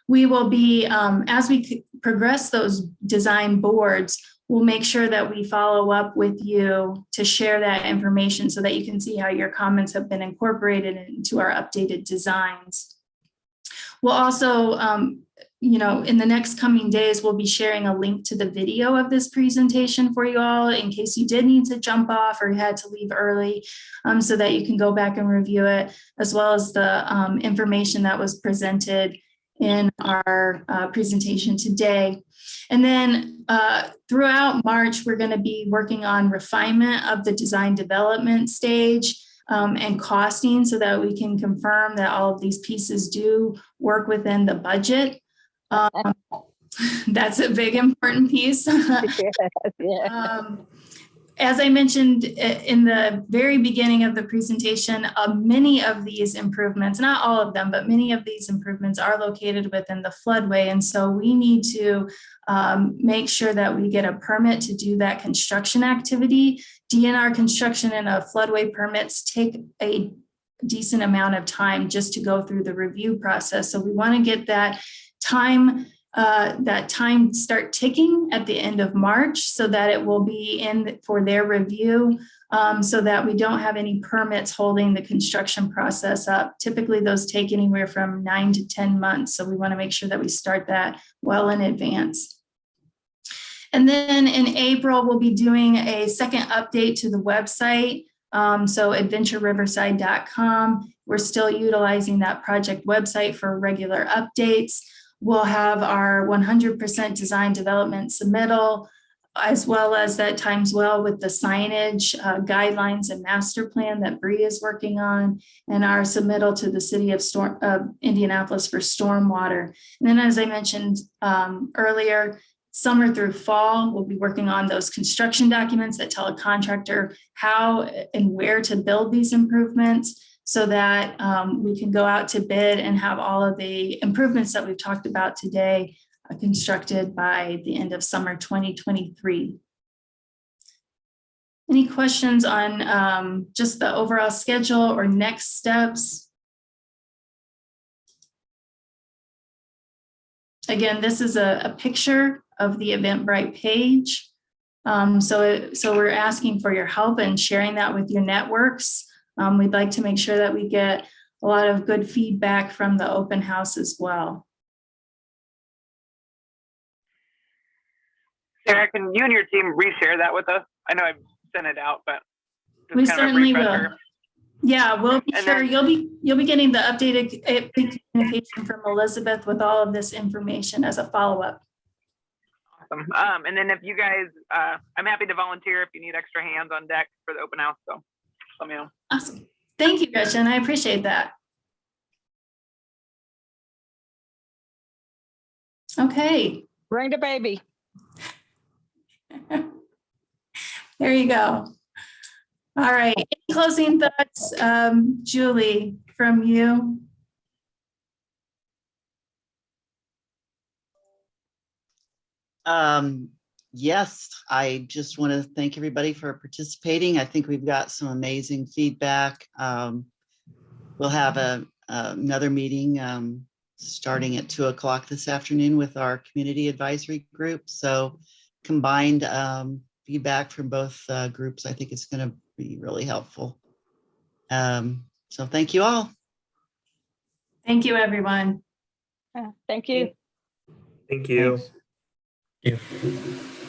We will be, as we progress those design boards, we'll make sure that we follow up with you to share that information so that you can see how your comments have been incorporated into our updated designs. We'll also, you know, in the next coming days, we'll be sharing a link to the video of this presentation for you all in case you did need to jump off or you had to leave early, so that you can go back and review it, as well as the information that was presented in our presentation today. And then throughout March, we're going to be working on refinement of the design development stage and costing so that we can confirm that all of these pieces do work within the budget. That's a big important piece. as I mentioned in the very beginning of the presentation, many of these improvements, not all of them, but many of these improvements are located within the floodway. And so we need to make sure that we get a permit to do that construction activity. DNR construction and a floodway permits take a decent amount of time just to go through the review process. So we want to get that time start ticking at the end of March so that it will be in for their review, so that we don't have any permits holding the construction process up. Typically those take anywhere from 9 to 10 months. So we want to make sure that we start that well in advance. And then in April, we'll be doing a second update to the website. So adventureriverside.com. We're still utilizing that project website for regular updates. We'll have our 100% design development submittal, as well as that times well with the signage, guidelines and master plan that Bree is working on, and our submittal to the city of Indianapolis for stormwater. And then, as I mentioned earlier, summer through fall, we'll be working on those construction documents that tell a contractor how and where to build these improvements, so that we can go out to bid and have all of the improvements that we've talked about today constructed by the end of summer 2023. Any questions on just the overall schedule or next steps? Again, this is a picture of the Eventbrite page. So we're asking for your help in sharing that with your networks. We'd like to make sure that we get a lot of good feedback from the open house as well. Sarah, can you and your team reshare that with us? I know I've sent it out, but We certainly will. Yeah, we'll be sure you'll be getting the updated communication from Elizabeth with all of this information as a follow-up. Awesome. And then if you guys, I'm happy to volunteer if you need extra hands on deck for the open house. So let me know. Awesome. Thank you, Gretchen. I appreciate that. Okay. Bring the baby. There you go. All right. Any closing thoughts, Julie, from you? Yes, I just want to thank everybody for participating. I think we've got some amazing feedback. We'll have another meeting starting at 2 o'clock this afternoon with our community advisory group. So combined feedback from both groups, I think it's going to be really helpful. So thank you all. Thank you, everyone. Thank you. Thank you. Thanks. Thank you.